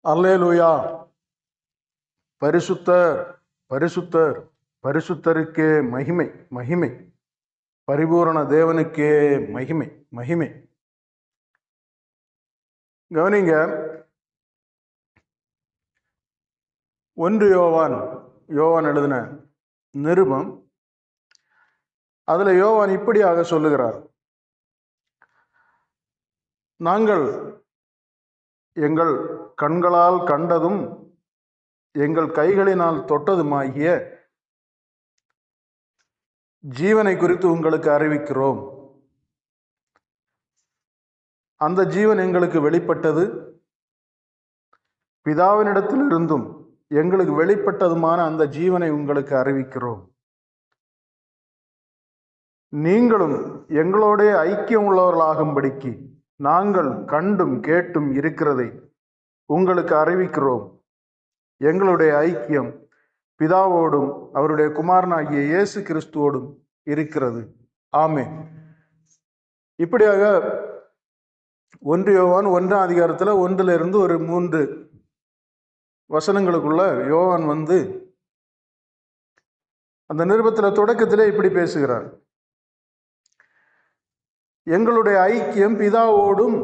அல்லேலூயா. பரிசுத்தர் பரிசுத்தர் பரிசுத்தருக்கே மகிமை மகிமை. பரிபூரண தேவனுக்கே மகிமை மகிமை. கவனிங்க, 1 யோவான் எழுதின நிருபம், அதுல யோவான் இப்படியாக சொல்லுகிறார்: நாங்கள் எங்கள் கண்களால் கண்டதும் எங்கள் கைகளினால் தொட்டதுமாகிய ஜீவனை குறித்து உங்களுக்கு அறிவிக்கிறோம். அந்த ஜீவன் எங்களுக்கு வெளிப்பட்டது, பிதாவினிடத்திலிருந்தும் எங்களுக்கு வெளிப்பட்டதுமான அந்த ஜீவனை உங்களுக்கு அறிவிக்கிறோம். நீங்களும் எங்களோட ஐக்கியம் உள்ளவர்களாகும்படிக்கு நாங்கள் கண்டும் கேட்டும் இருக்கிறதை உங்களுக்கு அறிவிக்கிறோம். எங்களுடைய ஐக்கியம் பிதாவோடும் அவருடைய குமாரனாகிய இயேசு கிறிஸ்துவோடும் இருக்கிறது. ஆமென். இப்படியாக 1 யோவான் 1ஆம் அதிகாரத்தில் 1லிருந்து ஒரு 3 வசனங்களுக்குள்ள யோவான் அந்த நிருபத்தில் தொடக்கத்திலே இப்படி பேசுகிறார்: எங்களுடைய ஐக்கியம் பிதாவோடும்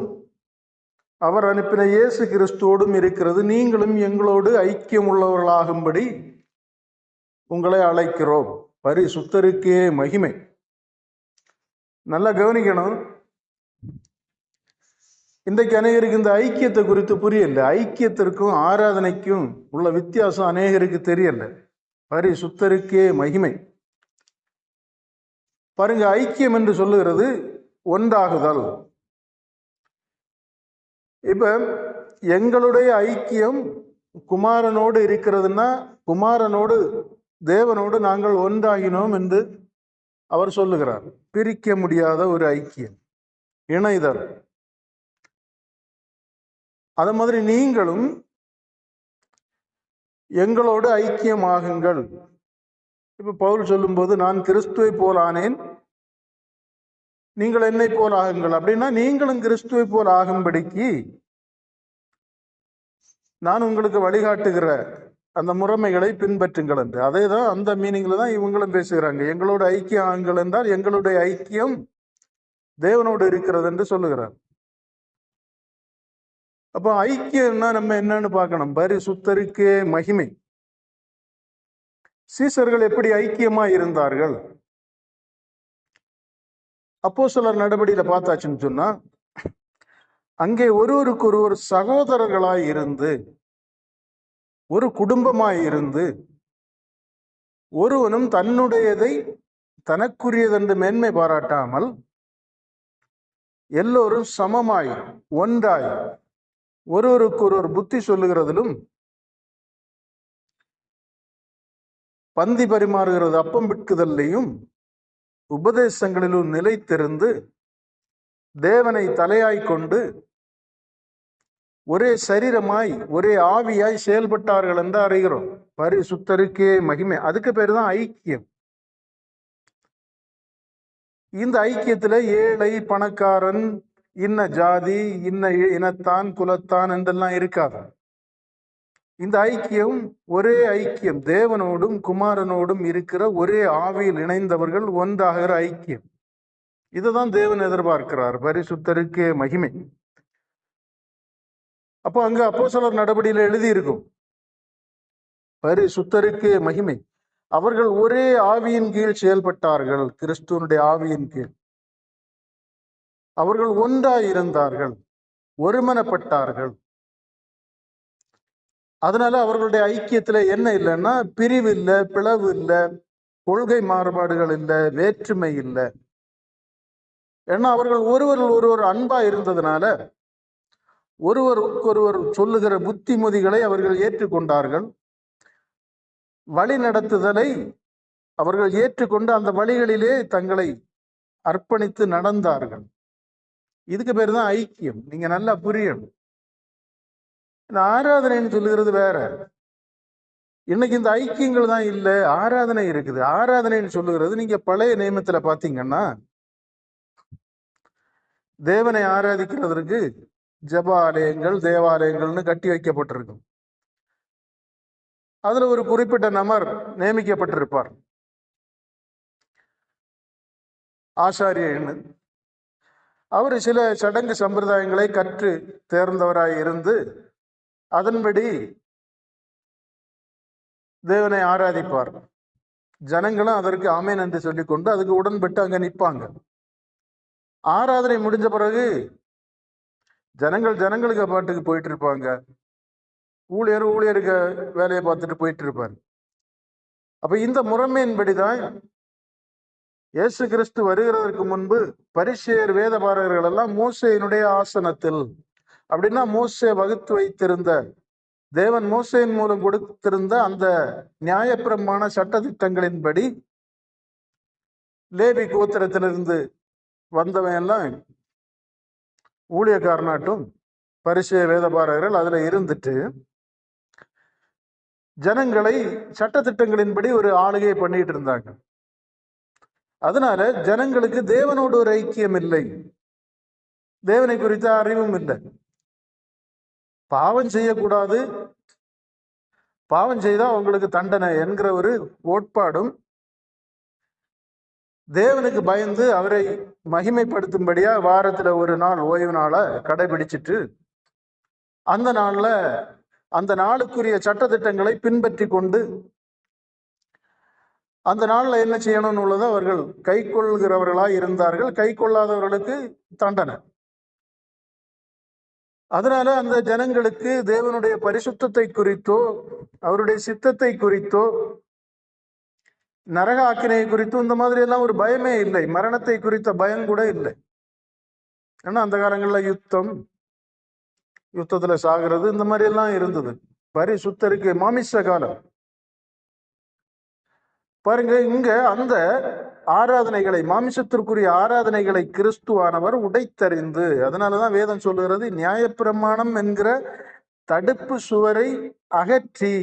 அவர் அனுப்பின இயேசு கிறிஸ்துவோடும் இருக்கிறது. நீங்களும் எங்களோடு ஐக்கியம் உள்ளவர்களாகும்படி உங்களை அழைக்கிறோம். பரிசுத்தருக்கே மகிமை. நல்லா கவனிக்கணும். இன்றைக்கு அநேகருக்கு இந்த ஐக்கியத்தை குறித்து புரியல. ஐக்கியத்திற்கும் ஆராதனைக்கும் உள்ள வித்தியாசம் அநேகருக்கு தெரியல. பரிசுத்தருக்கே மகிமை. பாருங்க, ஐக்கியம் என்று சொல்லுகிறது ஒன்றாகுதல். இப்ப எங்களுடைய ஐக்கியம் குமாரனோடு இருக்கிறதுன்னா, குமாரனோடு தேவனோடு நாங்கள் ஒன்றாகினோம் என்று அவர் சொல்லுகிறார். பிரிக்க முடியாத ஒரு ஐக்கியம், இணைதல். அது மாதிரி நீங்களும் எங்களோடு ஐக்கியமாகுங்கள். இப்ப பவுல் சொல்லும்போது, நான் கிறிஸ்துவை போல் ஆனேன், நீங்கள் என்னை போல் ஆகுங்கள். அப்படின்னா நீங்களும் கிறிஸ்துவை போல் ஆகும்படிக்கு நான் உங்களுக்கு வழிகாட்டுகிற அந்த முறைமைகளை பின்பற்றுங்கள் என்று. அதே தான், அந்த மீனிங்ல தான் இவங்களும் பேசுகிறாங்க. எங்களோட ஐக்கியம் ஆகுங்கள் என்றால் எங்களுடைய ஐக்கியம் தேவனோடு இருக்கிறது என்று சொல்லுகிறார். அப்போ ஐக்கியம்னா நம்ம என்னன்னு பார்க்கணும். பரிசுத்தருக்கே மகிமை. சீசர்கள் எப்படி ஐக்கியமா இருந்தார்கள்? அப்போஸ்தலர் நடபடியில பார்த்தாச்சுன்னு சொன்னா, அங்கே ஒருவருக்கு ஒருவர் சகோதரர்களாய் இருந்து, ஒரு குடும்பமாய் இருந்து, ஒருவனும் தன்னுடையதை தனக்குரியதென்று மேன்மை பாராட்டாமல் எல்லோரும் சமமாய் ஒன்றாய் ஒருவருக்கு ஒருவர் புத்தி சொல்லுகிறதிலும், பந்தி பரிமாறுகிறது அப்பம் பிட்குதல்லையும் உபதேசங்களிலும் நிலைத்திருந்து தேவனை தலையாய் கொண்டு ஒரே சரீரமாய் ஒரே ஆவியாய் செயல்பட்டார்கள் என்று அறிகிறோம். பரிசுத்தருக்கே மகிமை. அதுக்கு பேர் தான் ஐக்கியம். இந்த ஐக்கியத்துல ஏழை பணக்காரன், இன்ன ஜாதி, இன்ன இனத்தான், குலத்தான் என்றெல்லாம் இருக்காது. இந்த ஐக்கியம் ஒரே ஐக்கியம், தேவனோடும் குமாரனோடும் இருக்கிற ஒரே ஆவியில் இணைந்தவர்கள் ஒன்றாகிற ஐக்கியம். இதுதான் தேவன் எதிர்பார்க்கிறார். பரிசுத்தருக்கே மகிமை. அப்போ அங்க அப்போஸ்தலர் நடபடியில எழுதி இருக்கும், பரிசுத்தருக்கே மகிமை. அவர்கள் ஒரே ஆவியின் கீழ் செயல்பட்டார்கள், கிறிஸ்துவனுடைய ஆவியின் கீழ். அவர்கள் ஒன்றாய் இருந்தார்கள், ஒருமனப்பட்டார்கள். அதனால அவர்களுடைய ஐக்கியத்துல என்ன இல்லைன்னா, பிரிவு இல்லை, பிளவு இல்லை, கொள்கை மாறுபாடுகள் இல்லை, வேற்றுமை இல்லை. ஏன்னா அவர்கள் ஒருவர் அன்பா இருந்ததுனால ஒருவருக்கொருவர் சொல்லுகிற புத்திமதிகளை அவர்கள் ஏற்றுக்கொண்டார்கள். வழி நடத்துதலை அவர்கள் ஏற்றுக்கொண்டு அந்த வழிகளிலே தங்களை அர்ப்பணித்து நடந்தார்கள். இதுக்கு பேர் தான் ஐக்கியம். நீங்க நல்லா புரியணும். ஆராதனைன்னு சொல்லுகிறது வேற. இன்னைக்கு இந்த ஐக்கியங்கள் தான் இல்லை, ஆராதனை இருக்குது. ஆராதனைன்னு சொல்லுகிறது, நீங்க பழைய நியமத்துல பாத்தீங்கன்னா, தேவனை ஆராதிக்கிறதற்கு ஜப ஆலயங்கள், தேவாலயங்கள்னு கட்டி வைக்கப்பட்டிருக்கும். அதுல ஒரு குறிப்பிட்ட நபர் நியமிக்கப்பட்டிருப்பார், ஆசாரியன்னு. அவர் சில சடங்கு சம்பிரதாயங்களை கற்று தேர்ந்தவராய் இருந்து அதன்படி தேவனை ஆராதிப்பார். ஜனங்களும் அதற்கு ஆமேன் என்று சொல்லிக்கொண்டு அதுக்கு உடன்பட்டு அங்க நிற்பாங்க. ஆராதனை முடிஞ்ச பிறகு ஜனங்களுக்கு பாட்டுக்கு போயிட்டு இருப்பாங்க. ஊழியருக்கு வேலையை பார்த்துட்டு போயிட்டு இருப்பார். அப்ப இந்த முறைமையின்படிதான் இயேசு கிறிஸ்து வருகிறதற்கு முன்பு பரிசேயர், வேதபாரகர்கள் எல்லாம் மோசேயினுடைய ஆசனத்தில், அப்படின்னா மோசே வகுத்து வைத்திருந்த, தேவன் மோசேயின் மூலம் கொடுத்திருந்த அந்த நியாயப்பிரமாண சட்டதிட்டங்களின்படி லேவி கோத்திரத்திலிருந்து வந்தவன் எல்லாம் ஊழியக்காரனாட்டும் பரிசேய வேதபாரகர்கள் அதுல இருந்துட்டு ஜனங்களை சட்டத்திட்டங்களின்படி ஒரு ஆளுகை பண்ணிட்டு இருந்தாங்க. அதனால ஜனங்களுக்கு தேவனோடு ஒரு ஐக்கியம் இல்லை, தேவனை குறித்த அறிவும் இல்லை. பாவம் செய்யக்கூடாது, பாவம் செய்தா அவங்களுக்கு தண்டனை என்கிற ஒரு கோட்பாடும், தேவனுக்கு பயந்து அவரை மகிமைப்படுத்தும்படியா வாரத்துல ஒரு நாள் ஓய்வு நாளை கடைபிடிச்சிட்டு அந்த நாள்ல அந்த நாளுக்குரிய சட்டத்திட்டங்களை பின்பற்றி கொண்டு அந்த நாள்ல என்ன செய்யணும்னு உள்ளதை அவர்கள் கை கொள்கிறவர்களாய் இருந்தார்கள். கை கொள்ளாதவர்களுக்கு தண்டனை. அதனால அந்த ஜனங்களுக்கு தேவனுடைய பரிசுத்தத்தை குறித்தோ அவருடைய சித்தத்தை குறித்தோ நரக ஆக்கினை குறித்தோ இந்த மாதிரி எல்லாம் ஒரு பயமே இல்லை. மரணத்தை குறித்த பயம் கூட இல்லை. ஏன்னா அந்த காலங்கள்ல யுத்தத்துல சாகிறது இந்த மாதிரி எல்லாம் இருந்தது. பரிசுத்தருக்கு மாமிச காலம். பாருங்க, இங்க அந்த ஆராதனைகளை, மாமிசத்திற்குரிய ஆராதனைகளை கிறிஸ்துவானவர் உடைத்தறிந்து, அதனாலதான் வேதம் சொல்லுகிறது, நியாயப்பிரமாணம் என்கிற தடுப்பு சுவரை அகற்றி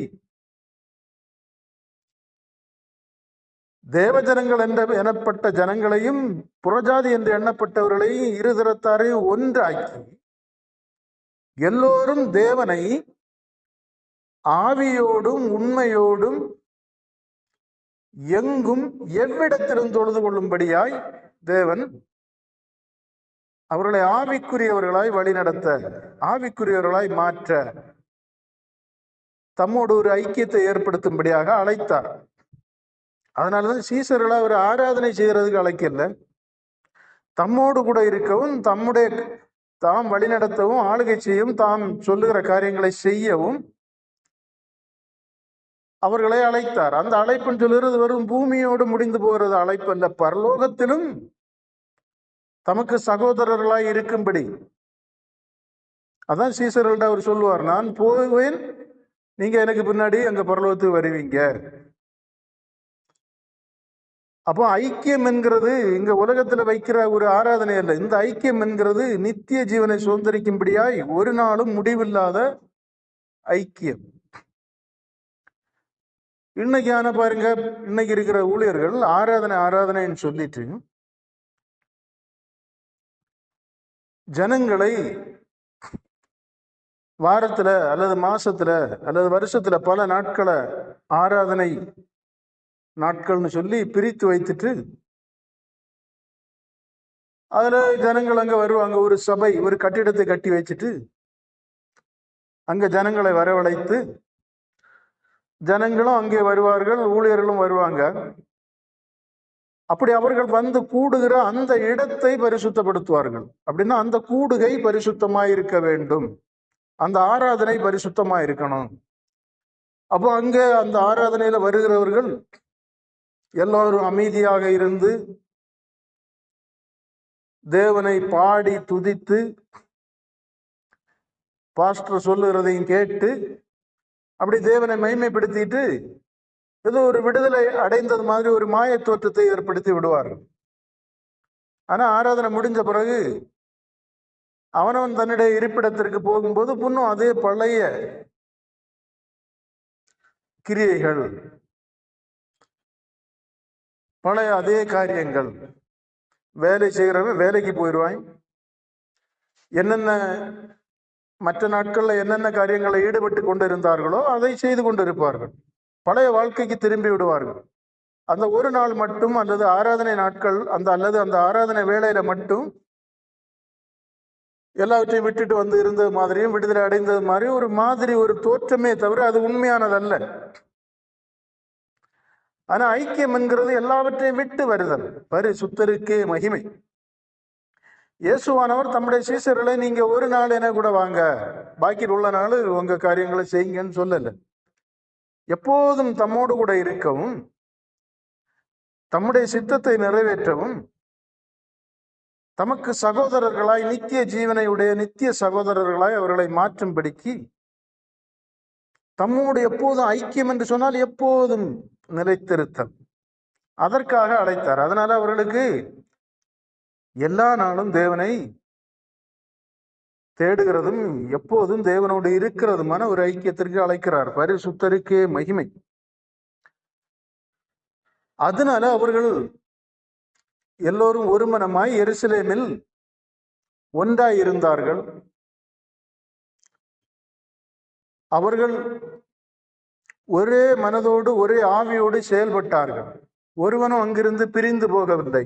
தேவஜனங்கள் எனப்பட்ட ஜனங்களையும் புறஜாதி என்று எண்ணப்பட்டவர்களையும் இருதரத்தாரையும் ஒன்றாக்கி எல்லோரும் தேவனை ஆவியோடும் உண்மையோடும் எங்கும் எவ்விடத்திலும் தொழுது கொள்ளும்படியாய் தேவன் அவர்களை ஆவிக்குரியவர்களாய் வழிநடத்த, ஆவிக்குரியவர்களாய் மாற்ற, தம்மோடு ஒரு ஐக்கியத்தை ஏற்படுத்தும்படியாக அழைத்தார். அதனாலதான் சீசர்களை அவர் ஆராதனை செய்யறதுக்கு அழைக்கல, தம்மோடு கூட இருக்கவும், தாம் வழிநடத்தவும், ஆளுகை செய்யவும், தாம் சொல்லுகிற காரியங்களை செய்யவும் அவர்களை அழைத்தார். அந்த அழைப்புன்னு சொல்லுறது வெறும் பூமியோடு முடிந்து போகிறது அழைப்பு அல்ல, பரலோகத்திலும் தமக்கு சகோதரர்களாய் இருக்கும்படி. அதான் சீசர்கள்ட்ட அவர் சொல்லுவார், நான் போவேன், நீங்க எனக்கு பின்னாடி அங்க பரலோகத்துக்கு வருவீங்க. அப்போ ஐக்கியம் என்கிறது இங்க உலகத்துல வைக்கிற ஒரு ஆராதனை அல்ல. இந்த ஐக்கியம் என்கிறது நித்திய ஜீவனை சுதந்திரிக்கும்படியாய் ஒரு நாளும் முடிவில்லாத ஐக்கியம். இன்னைக்கு பாருங்க, இன்னைக்கு இருக்கிற ஊழியர்கள் ஆராதனைன்னு சொல்லிட்டு ஜனங்களை வாரத்துல அல்லது மாசத்துல அல்லது வருஷத்துல பல நாட்களை ஆராதனை நாட்கள்னு சொல்லி பிரித்து வைத்துட்டு அதுல ஜனங்கள் அங்க வருவாங்க. ஒரு சபை, ஒரு கட்டிடத்தை கட்டி வச்சுட்டு அங்க ஜனங்களை வரவழைத்து ஜனங்களும் அங்கே வருவார்கள், ஊழியர்களும் வருவாங்க. அப்படி அவர்கள் வந்து கூடுகிற அந்த இடத்தை பரிசுத்தப்படுத்துவார்கள். அப்படின்னா அந்த கூடுகை பரிசுத்தமாய் இருக்க வேண்டும், அந்த ஆராதனை பரிசுத்தமாய் இருக்கணும். அப்போ அங்க அந்த ஆராதனையில வருகிறவர்கள் எல்லாரும் அமைதியாக இருந்து தேவனை பாடி துதித்து பாஸ்டர் சொல்லுகிறதையும் கேட்டு அப்படி தேவனை மகிமைப்படுத்திட்டு ஏதோ ஒரு விடுதலை அடைந்தது மாதிரி ஒரு மாய தோற்றத்தை ஏற்படுத்தி விடுவார்கள். ஆனா ஆராதனை முடிஞ்ச பிறகு அவனவன் தன்னுடைய இருப்பிடத்திற்கு போகும்போது புண்ணும் அதே பழைய கிரியைகள், பழைய அதே காரியங்கள். வேலை செய்கிறவன் வேலைக்கு போயிடுவான், என்னென்ன மற்ற நாட்கள்ல என்னென்ன காரியங்களை ஈடுபட்டு கொண்டிருந்தார்களோ அதை செய்து கொண்டிருப்பார்கள். பழைய வாழ்க்கைக்கு திரும்பி விடுவார்கள். அந்த ஒரு நாள் மட்டும் அல்லது ஆராதனை நாட்கள் அல்லது அந்த ஆராதனை வேளையில மட்டும் எல்லாவற்றையும் விட்டுட்டு வந்து இருந்தது மாதிரியும் விடுதலை அடைந்தது மாதிரியும் ஒரு தோற்றமே தவிர அது உண்மையானதல்ல. ஆனா ஐக்கியம் என்கிறது எல்லாவற்றையும் விட்டு வருதல். பரிசுத்தருக்கே மகிமை. இயேசுவானவர் தம்முடைய சீசர்களை நீங்க ஒரு நாள் என கூட வாங்க, பாக்கி உள்ள நாள் உங்க காரியங்களை செய்யுங்கன்னு சொல்லல. எப்போதும் தம்மோடு கூட இருக்கவும், தம்முடைய சித்தத்தை நிறைவேற்றவும், தமக்கு சகோதரர்களாய் நித்திய ஜீவனை உடைய நித்திய சகோதரர்களாய் அவர்களை மாற்றும்படிக்கு தம்மோடு எப்போதும் ஐக்கியம் என்று சொன்னால் எப்போதும் நிலைத்திருத்தல், அதற்காக அழைத்தார். அதனால அவர்களுக்கு எல்லா நாளும் தேவனை தேடுகிறதும் எப்போதும் தேவனோடு இருக்கிறதுமான ஒரு ஐக்கியத்திற்கு அழைக்கிறார். பரிசுத்தருக்கே மகிமை. அதனால அவர்கள் எல்லோரும் ஒரு மனமாய் எருசலேமில் ஒன்றாய் இருந்தார்கள். அவர்கள் ஒரே மனதோடு ஒரே ஆவியோடு செயல்பட்டார்கள். ஒருவனும் அங்கிருந்து பிரிந்து போகவில்லை.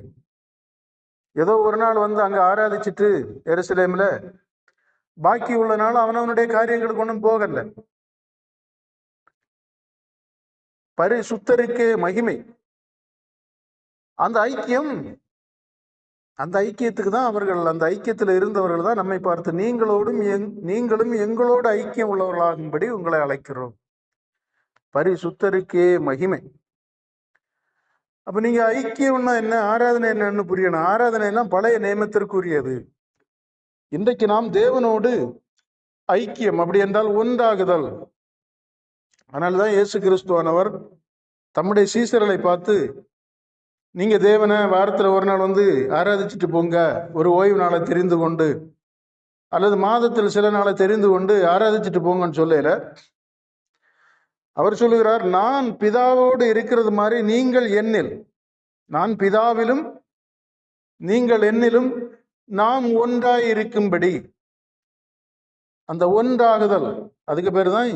ஏதோ ஒரு நாள் வந்து அங்க ஆராதிச்சுட்டு எருசலேம்ல பாக்கி உள்ள நாள் அவனவனுடைய காரியங்களுக்கு ஒன்றும் போகல. பரிசுத்தருக்கே மகிமை. அந்த ஐக்கியத்துக்கு தான் அவர்கள், அந்த ஐக்கியத்தில் இருந்தவர்கள் தான் நம்மை பார்த்து நீங்களும் எங்களோடு ஐக்கியம் உள்ளவர்களாகும்படி உங்களை அழைக்கிறோம். பரிசுத்தருக்கே மகிமை. அப்ப நீங்க ஐக்கியம்னா என்ன, ஆராதனை என்னன்னு புரியணும். ஆராதனை எல்லாம் பழைய நியமத்திற்குரியது. இன்றைக்கு நாம் தேவனோடு ஐக்கியம், அப்படி என்றால் ஒன்றாகுதல். அதனால்தான் இயேசு கிறிஸ்துவானவர் தம்முடைய சீசர்களை பார்த்து, நீங்க தேவனை வாரத்துல ஒரு நாள் வந்து ஆராதிச்சுட்டு போங்க, ஒரு ஓய்வு நாளை தெரிந்து கொண்டு அல்லது மாதத்தில் சில நாளை தெரிந்து கொண்டு ஆராதிச்சுட்டு போங்கன்னு சொல்லல. அவர் சொல்லுகிறார், நான் பிதாவோடு இருக்கிறது மாதிரி நீங்கள் என்னில், நான் பிதாவிலும் நீங்கள் என்னிலும் நாம் ஒன்றாய் இருக்கும்படி. அந்த ஒன்றாகுதல், அதுக்கு பேர் தான்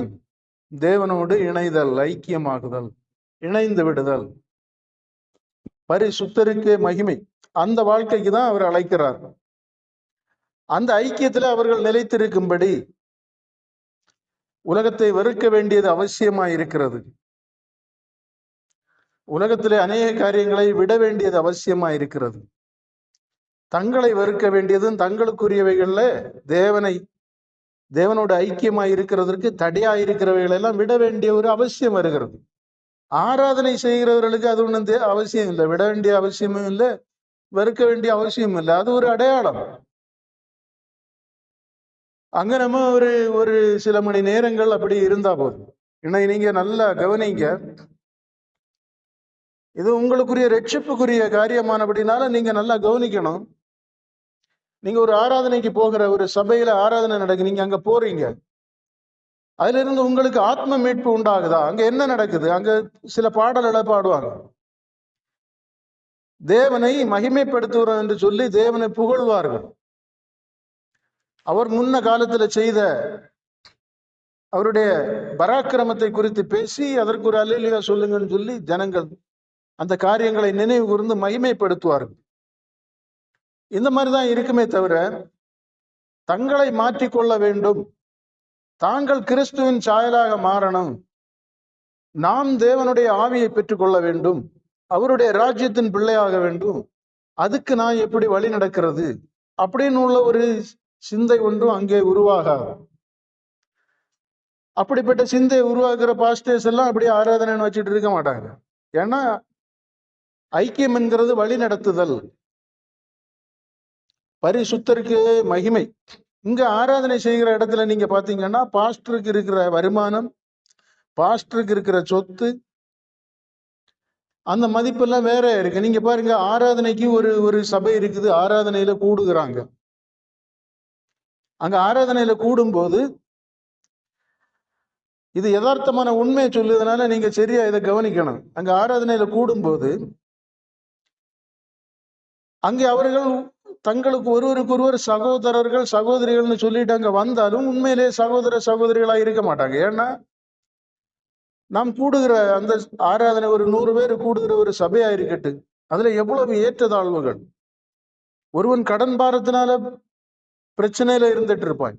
தேவனோடு இணைதல், ஐக்கியமாகுதல், இணைந்து விடுதல். பரிசுத்தருக்கே மகிமை. அந்த வாழ்க்கைக்கு தான் அவர் அழைக்கிறார். அந்த ஐக்கியத்துல அவர்கள் நிலைத்திருக்கும்படி உலகத்தை வெறுக்க வேண்டியது அவசியமாய் இருக்கிறது. உலகத்திலே அநேக காரியங்களை விட வேண்டியது அவசியமாய் இருக்கிறது. தங்களை வெறுக்க வேண்டியதும் தங்களுக்குரியவைகள்ல தேவனோட ஐக்கியமாய் இருக்கிறதற்கு தடையாய் இருக்கிறவைகள் எல்லாம் விட வேண்டிய ஒரு அவசியம் வருகிறது. ஆராதனை செய்கிறவர்களுக்கு அது ஒன்றும் அவசியம் இல்லை, விட வேண்டிய அவசியமும் இல்லை, வெறுக்க வேண்டிய அவசியம் இல்லை. அது ஒரு அடையாளம். அங்க நம்ம ஒரு சில மணி நேரங்கள் அப்படி இருந்தா போதும். இன்னைக்கு நீங்க நல்லா கவனிங்க, இது உங்களுக்குரிய ரட்சிப்புக்குரிய காரியமானபடினால நீங்க நல்லா கவனிக்கணும். நீங்க ஒரு ஆராதனைக்கு போகிற, ஒரு சபையில ஆராதனை நடக்கு, நீங்க அங்க போறீங்க, அதுல இருந்து உங்களுக்கு ஆத்ம மீட்பு உண்டாகுதா? அங்க என்ன நடக்குது? அங்க சில பாடல்களை பாடுவாங்க, தேவனை மகிமைப்படுத்துகிறோம் என்று சொல்லி தேவனை புகழ்வார்கள். அவர் முன்ன காலத்துல செய்த அவருடைய பராக்கிரமத்தை குறித்து பேசி அதற்கு ஒரு அல்லேலூயா சொல்லுங்கன்னு சொல்லி ஜனங்கள் அந்த காரியங்களை நினைவு கூர்ந்து மகிமைப்படுத்துவார்கள். இந்த மாதிரிதான் இருக்குமே தவிர, தங்களை மாற்றிக்கொள்ள வேண்டும், தாங்கள் கிறிஸ்துவின் சாயலாக மாறணும், நாம் தேவனுடைய ஆவியை பெற்றுக்கொள்ள வேண்டும், அவருடைய ராஜ்யத்தின் பிள்ளையாக வேண்டும், அதுக்கு நான் எப்படி வழி நடக்கிறது அப்படின்னு உள்ள ஒரு சிந்தை ஒன்றும் அங்கே உருவாகாது. அப்படிப்பட்ட சிந்தையை உருவாக்குற பாஸ்டர்ஸ் எல்லாம் அப்படியே ஆராதனைன்னு வச்சுட்டு இருக்க மாட்டாங்க. ஏன்னா ஐக்கியம் என்கிறது வழி நடத்துதல். பரிசுத்தருக்கு மகிமை. இங்க ஆராதனை செய்கிற இடத்துல நீங்க பாத்தீங்கன்னா, பாஸ்டருக்கு இருக்கிற வருமானம், பாஸ்டருக்கு இருக்கிற சொத்து, அந்த மதிப்பெல்லாம் வேற இருக்கு. நீங்க பாருங்க, ஆராதனைக்கு ஒரு சபை இருக்குது, ஆராதனையில கூடுகிறாங்க. அங்க ஆராதனையில கூடும்போது, இது யதார்த்தமான உண்மையை சொல்லுவதனால நீங்க சரியா இதை கவனிக்கணும். அங்க ஆராதனையில கூடும்போது அங்கே அவர்கள் தங்களுக்கு ஒருவருக்கு ஒருவர் சகோதரர்கள் சகோதரிகள்னு சொல்லிட்டு அங்க வந்தாலும் உண்மையிலே சகோதர சகோதரிகளா இருக்க மாட்டாங்க. ஏன்னா நாம் கூடுகிற அந்த ஆராதனை ஒரு 100 பேர் கூடுகிற ஒரு சபையா இருக்கட்டு, அதுல எவ்வளவு ஏற்றத்தாழ்வுகள். ஒருவன் கடன் பாரத்தினால பிரச்சனையில இருந்துட்டு இருப்பான்.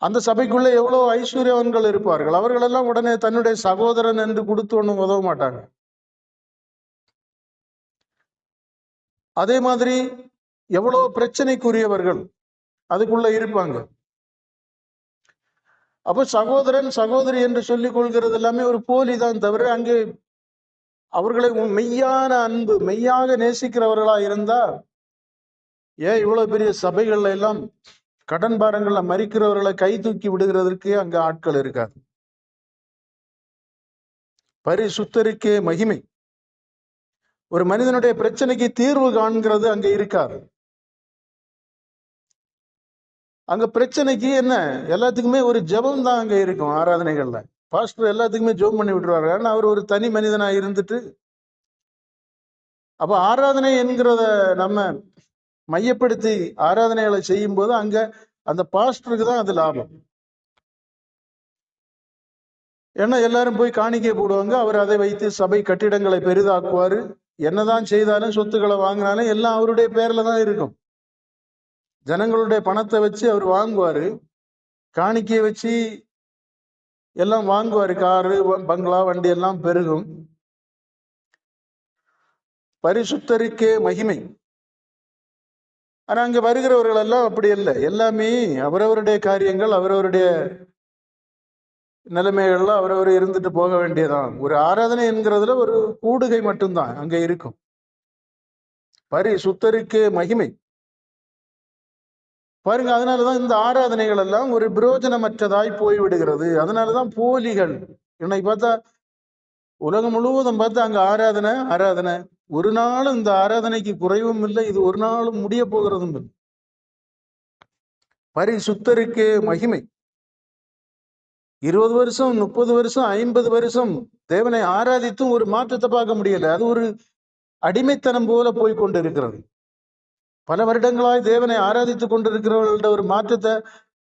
அந்த சபைக்குள்ள எவ்வளவு ஐஸ்வர்யவான்கள் இருப்பார்கள். அவர்கள் எல்லாம் உடனே தன்னுடைய சகோதரன் என்று கொடுத்து ஒண்ணும் உதவ மாட்டாங்க. அதே மாதிரி எவ்வளவு பிரச்சனைக்குரியவர்கள் அதுக்குள்ள இருப்பாங்க. அப்ப சகோதரன் சகோதரி என்று சொல்லிக் கொள்கிறது எல்லாமே ஒரு போலி தான் தவிர, அங்கே அவர்களை மெய்யான அன்பு மெய்யாக நேசிக்கிறவர்களா இருந்தா ஏன் இவ்வளவு பெரிய சபைகள்ல எல்லாம் கடன் பாரங்கள்ல மறிக்கிறவர்களை கை தூக்கி விடுகிறதற்கு அங்க ஆட்கள் இருக்காது. பரிசுத்தருக்கே மகிமை. ஒரு மனிதனுடைய பிரச்சனைக்கு தீர்வு காண்கிறது அங்க இருக்காது. அங்க பிரச்சனைக்கு என்ன, எல்லாத்துக்குமே ஒரு ஜெபம் தான் அங்க இருக்கும். ஆராதனைகள்ல பாஸ்டர் எல்லாத்துக்குமே ஜெபம் பண்ணி விட்டுருவாரு. ஏன்னா அவர் ஒரு தனி மனிதனா இருந்துட்டு, அப்ப ஆராதனை என்கிறத நம்ம மையப்படுத்தி ஆராதனைகளை செய்யும் போது அங்க அந்த பாஸ்டருக்கு தான் அது லாபம். ஏன்னா எல்லாரும் போய் காணிக்கை போடுவாங்க. அவர் அதை வைத்து சபை கட்டிடங்களை பெரிதாக்குவாரு. என்னதான் செய்தாலும் சொத்துக்களை வாங்கினாலும் எல்லாம் அவருடைய பேர்ல தான் இருக்கும். ஜனங்களுடைய பணத்தை வச்சு அவர் வாங்குவாரு. காணிக்கையை வச்சு எல்லாம் வாங்குவாரு. காரு பங்களா வண்டி எல்லாம் பெருகும். பரிசுத்தருக்கே மகிமை. ஆனா அங்க வருகிறவர்கள் எல்லாம் அப்படி இல்லை. எல்லாமே அவரவருடைய காரியங்கள் அவரவருடைய நிலைமைகள்ல அவரவர் இருந்துட்டு போக வேண்டியதான். ஒரு ஆராதனை என்கிறதுல ஒரு கூடுகை மட்டும்தான் அங்க இருக்கும். பரிசுத்தருக்கே மகிமை. பாருங்க, அதனாலதான் இந்த ஆராதனைகள் எல்லாம் ஒரு பிரயோஜனமற்றதாய் போய்விடுகிறது. அதனாலதான் போலிகள் இன்னைக்கு பார்த்தா உலகம் முழுவதும் பார்த்தா அங்க ஆராதனை ஆராதனை. ஒரு நாளும் இந்த ஆராதனைக்கு குறைவும் இல்லை, இது ஒரு நாளும் முடிய போகிறதும் இல்லை. பரிசுத்தருக்கே மகிமை. 20 வருஷம் 30 வருஷம் 50 வருஷம் தேவனை ஆராதித்தும் ஒரு மாற்றத்தை பார்க்க முடியல. அது ஒரு அடிமைத்தனம் போல போய் கொண்டு இருக்கிறது. பல வருடங்களாய் தேவனை ஆராதித்துக் கொண்டிருக்கிறவர்கள்ட்ட ஒரு மாற்றத்தை,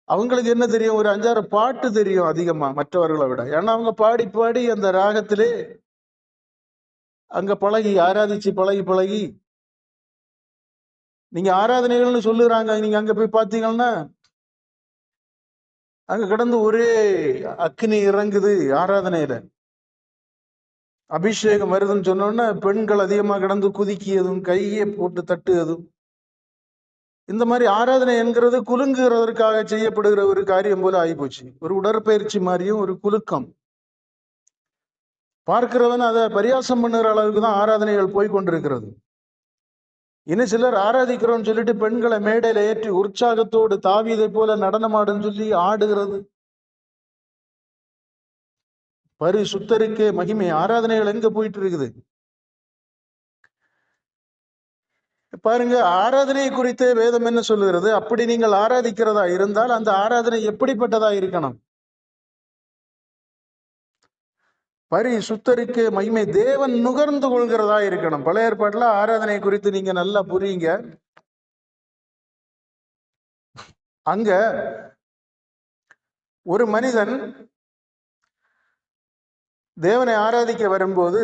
அவங்களுக்கு என்ன தெரியும், ஒரு 5-6 பாட்டு தெரியும் அதிகமா மற்றவர்களை விட. ஏன்னா அவங்க பாடி பாடி அந்த ராகத்திலே அங்க பழகி ஆராதிச்சு பழகி பழகி நீங்க ஆராதனைகள்னு சொல்லுறாங்க. நீங்க அங்க போய் பார்த்தீங்கன்னா அங்க கடந்து ஒரே அக்னி இறங்குது. ஆராதனையில அபிஷேகம் வருதுன்னு சொன்னோன்னா பெண்கள் அதிகமா கடந்து குதிக்கியதும் கையை போட்டு தட்டுவதும், இந்த மாதிரி ஆராதனை என்கிறது குலுங்குகிறதற்காக செய்யப்படுகிற ஒரு காரியம் போல ஆகிப்போச்சு. ஒரு உடற்பயிற்சி மாதிரியும் ஒரு குலுக்கம். பார்க்கிறவன் அதை பரியாசம் பண்ணுகிற அளவுக்கு தான் ஆராதனைகள் போய் கொண்டிருக்கிறது. இன்னும் சிலர் ஆராதிக்கிறோம்னு சொல்லிட்டு பெண்களை மேடையில ஏற்றி உற்சாகத்தோடு தாவீதை போல நடனமாடுன்னு சொல்லி ஆடுகிறது. பரிசுத்தருக்கே மகிமை. ஆராதனைகள் எங்க போயிட்டு இருக்குது பாருங்க. ஆராதனை குறித்து வேதம் என்ன சொல்லுகிறது? அப்படி நீங்கள் ஆராதிக்கிறதா இருந்தால் அந்த ஆராதனை எப்படிப்பட்டதா இருக்கணும்? பரிசுத்தருக்கே மகிமை. தேவன் நுகர்ந்து கொள்கிறதா இருக்கணும். பழைய ஏற்பாட்டுல ஆராதனை குறித்து நீங்க நல்லா புரியுங்க. அங்க ஒரு மனிதன் தேவனை ஆராதிக்க வரும்போது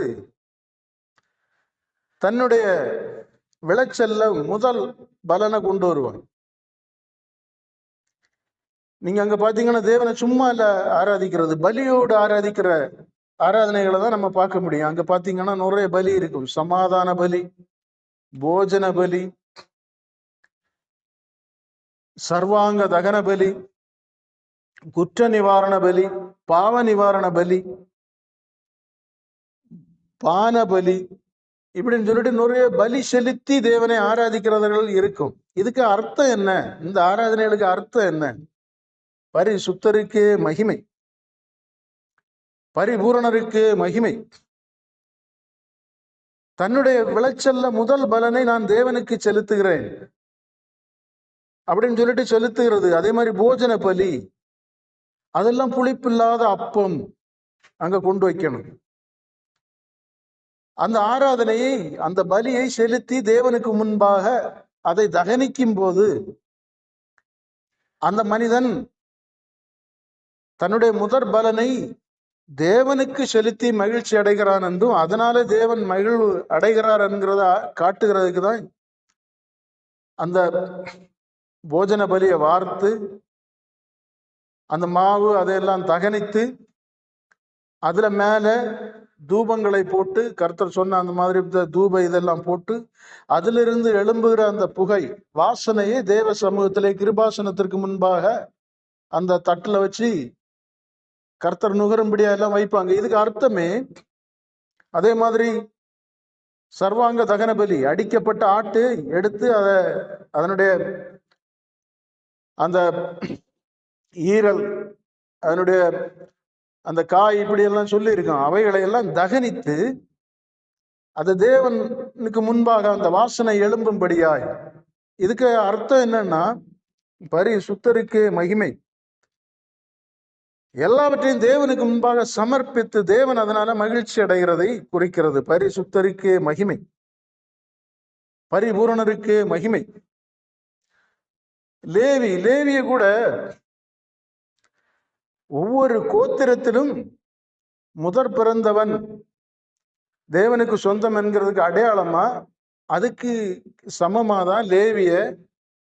தன்னுடைய விளைச்சல்ல முதல் பலனை கொண்டு வருவான். நீங்க அங்க பாத்தீங்கன்னா தேவனை சும்மா இல்ல ஆராதிக்கிறது, பலியோடு ஆராதிக்கிற ஆராதனைகளை தான் நம்ம பார்க்க முடியும். அங்க பாத்தீங்கன்னா நிறைய பலி இருக்கும். சமாதான பலி, போஜன பலி, சர்வாங்க தகன பலி, குற்ற நிவாரண பலி, பாவ நிவாரண பலி, பான பலி, இப்படின்னு சொல்லிட்டு நிறைய பலி செலுத்தி தேவனை ஆராதிக்கிறவர்கள் இருக்கும். இதுக்கு அர்த்தம் என்ன? இந்த ஆராதனைகளுக்கு அர்த்தம் என்ன? பரிசுத்தருக்கே மகிமை, பரிபூரணருக்கு மகிமை. தன்னுடைய விளைச்சல்ல முதல் பலனை நான் தேவனுக்கு செலுத்துகிறேன் அப்படின்னு சொல்லிட்டு செலுத்துகிறது. அதே மாதிரி போஜன பலி, அதெல்லாம் புளிப்பில்லாத அப்பம் அங்க கொண்டு வைக்கணும். அந்த ஆராதனையை அந்த பலியை செலுத்தி தேவனுக்கு முன்பாக அதை தகனிக்கும் போது அந்த மனிதன் தன்னுடைய முதற் பலனை தேவனுக்கு செலுத்தி மகிழ்ச்சி அடைகிறான் என்றும் அதனாலே தேவன் மகிழ்வு அடைகிறார் என்கிறத காட்டுகிறதுக்கு தான் அந்த போஜன பலியை வார்த்து அந்த மாவு அதையெல்லாம் தகனித்து அதுல மேல தூபங்களை போட்டு, கர்த்தர் சொன்ன அந்த மாதிரி தூப இதெல்லாம் போட்டு அதிலிருந்து எழும்புகிற அந்த புகை வாசனையை தேவ சமூகத்திலே கிருபாசனத்திற்கு முன்பாக அந்த தட்டுல வச்சு கர்த்தர் நுகரும்படியா எல்லாம் வைப்பாங்க. இதுக்கு அர்த்தமே அதே மாதிரி சர்வாங்க தகன பலி, அடிக்கப்பட்ட ஆட்டு எடுத்து அதனுடைய அந்த ஈரல், அதனுடைய அந்த காய், இப்படி எல்லாம் சொல்லி இருக்கோம். அவைகளை எல்லாம் தகனித்து அது தேவனுக்கு முன்பாக அந்த வாசனை எழும்பும்படியாய். இதுக்கு அர்த்தம் என்னன்னா, பரிசுத்தருக்கு மகிமை, எல்லாவற்றையும் தேவனுக்கு முன்பாக சமர்ப்பித்து தேவன் அதனால மகிழ்ச்சி அடைகிறதை குறிக்கிறது. பரிசுத்தருக்கு மகிமை, பரிபூரணருக்கு மகிமை. லேவிய கூட ஒவ்வொரு கோத்திரத்திலும் முதற் பிறந்தவன் தேவனுக்கு சொந்தம் என்கிறதுக்கு அடையாளமா அதுக்கு சமமாதான் லேவிய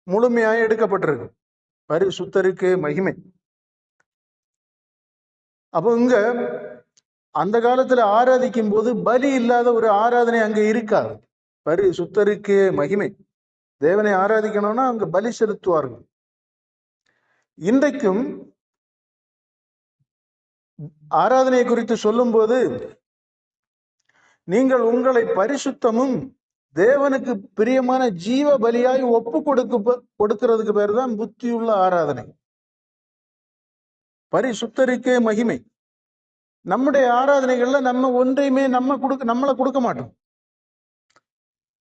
முழுமையாக எடுக்கப்பட்டிருக்கு. பரிசுத்தருக்கு மகிமை. அப்போ இங்க அந்த காலத்துல ஆராதிக்கும் போது பலி இல்லாத ஒரு ஆராதனை அங்க இருக்காது. பரிசுத்தருக்கு மகிமை. தேவனை ஆராதிக்கணும்னா அங்க பலி செலுத்துவார்கள். இன்றைக்கும் ஆராதனை குறித்து சொல்லும் போது, நீங்கள் உங்களை பரிசுத்தமும் தேவனுக்கு பிரியமான ஜீவ பலியாய் ஒப்பு கொடுக்கிறதுக்கு பேர் தான் புத்தியுள்ள ஆராதனை. பரிசுத்தருக்கே மகிமை. நம்முடைய ஆராதனைகள்ல நம்ம ஒன்றையுமே நம்மளை கொடுக்க மாட்டோம்.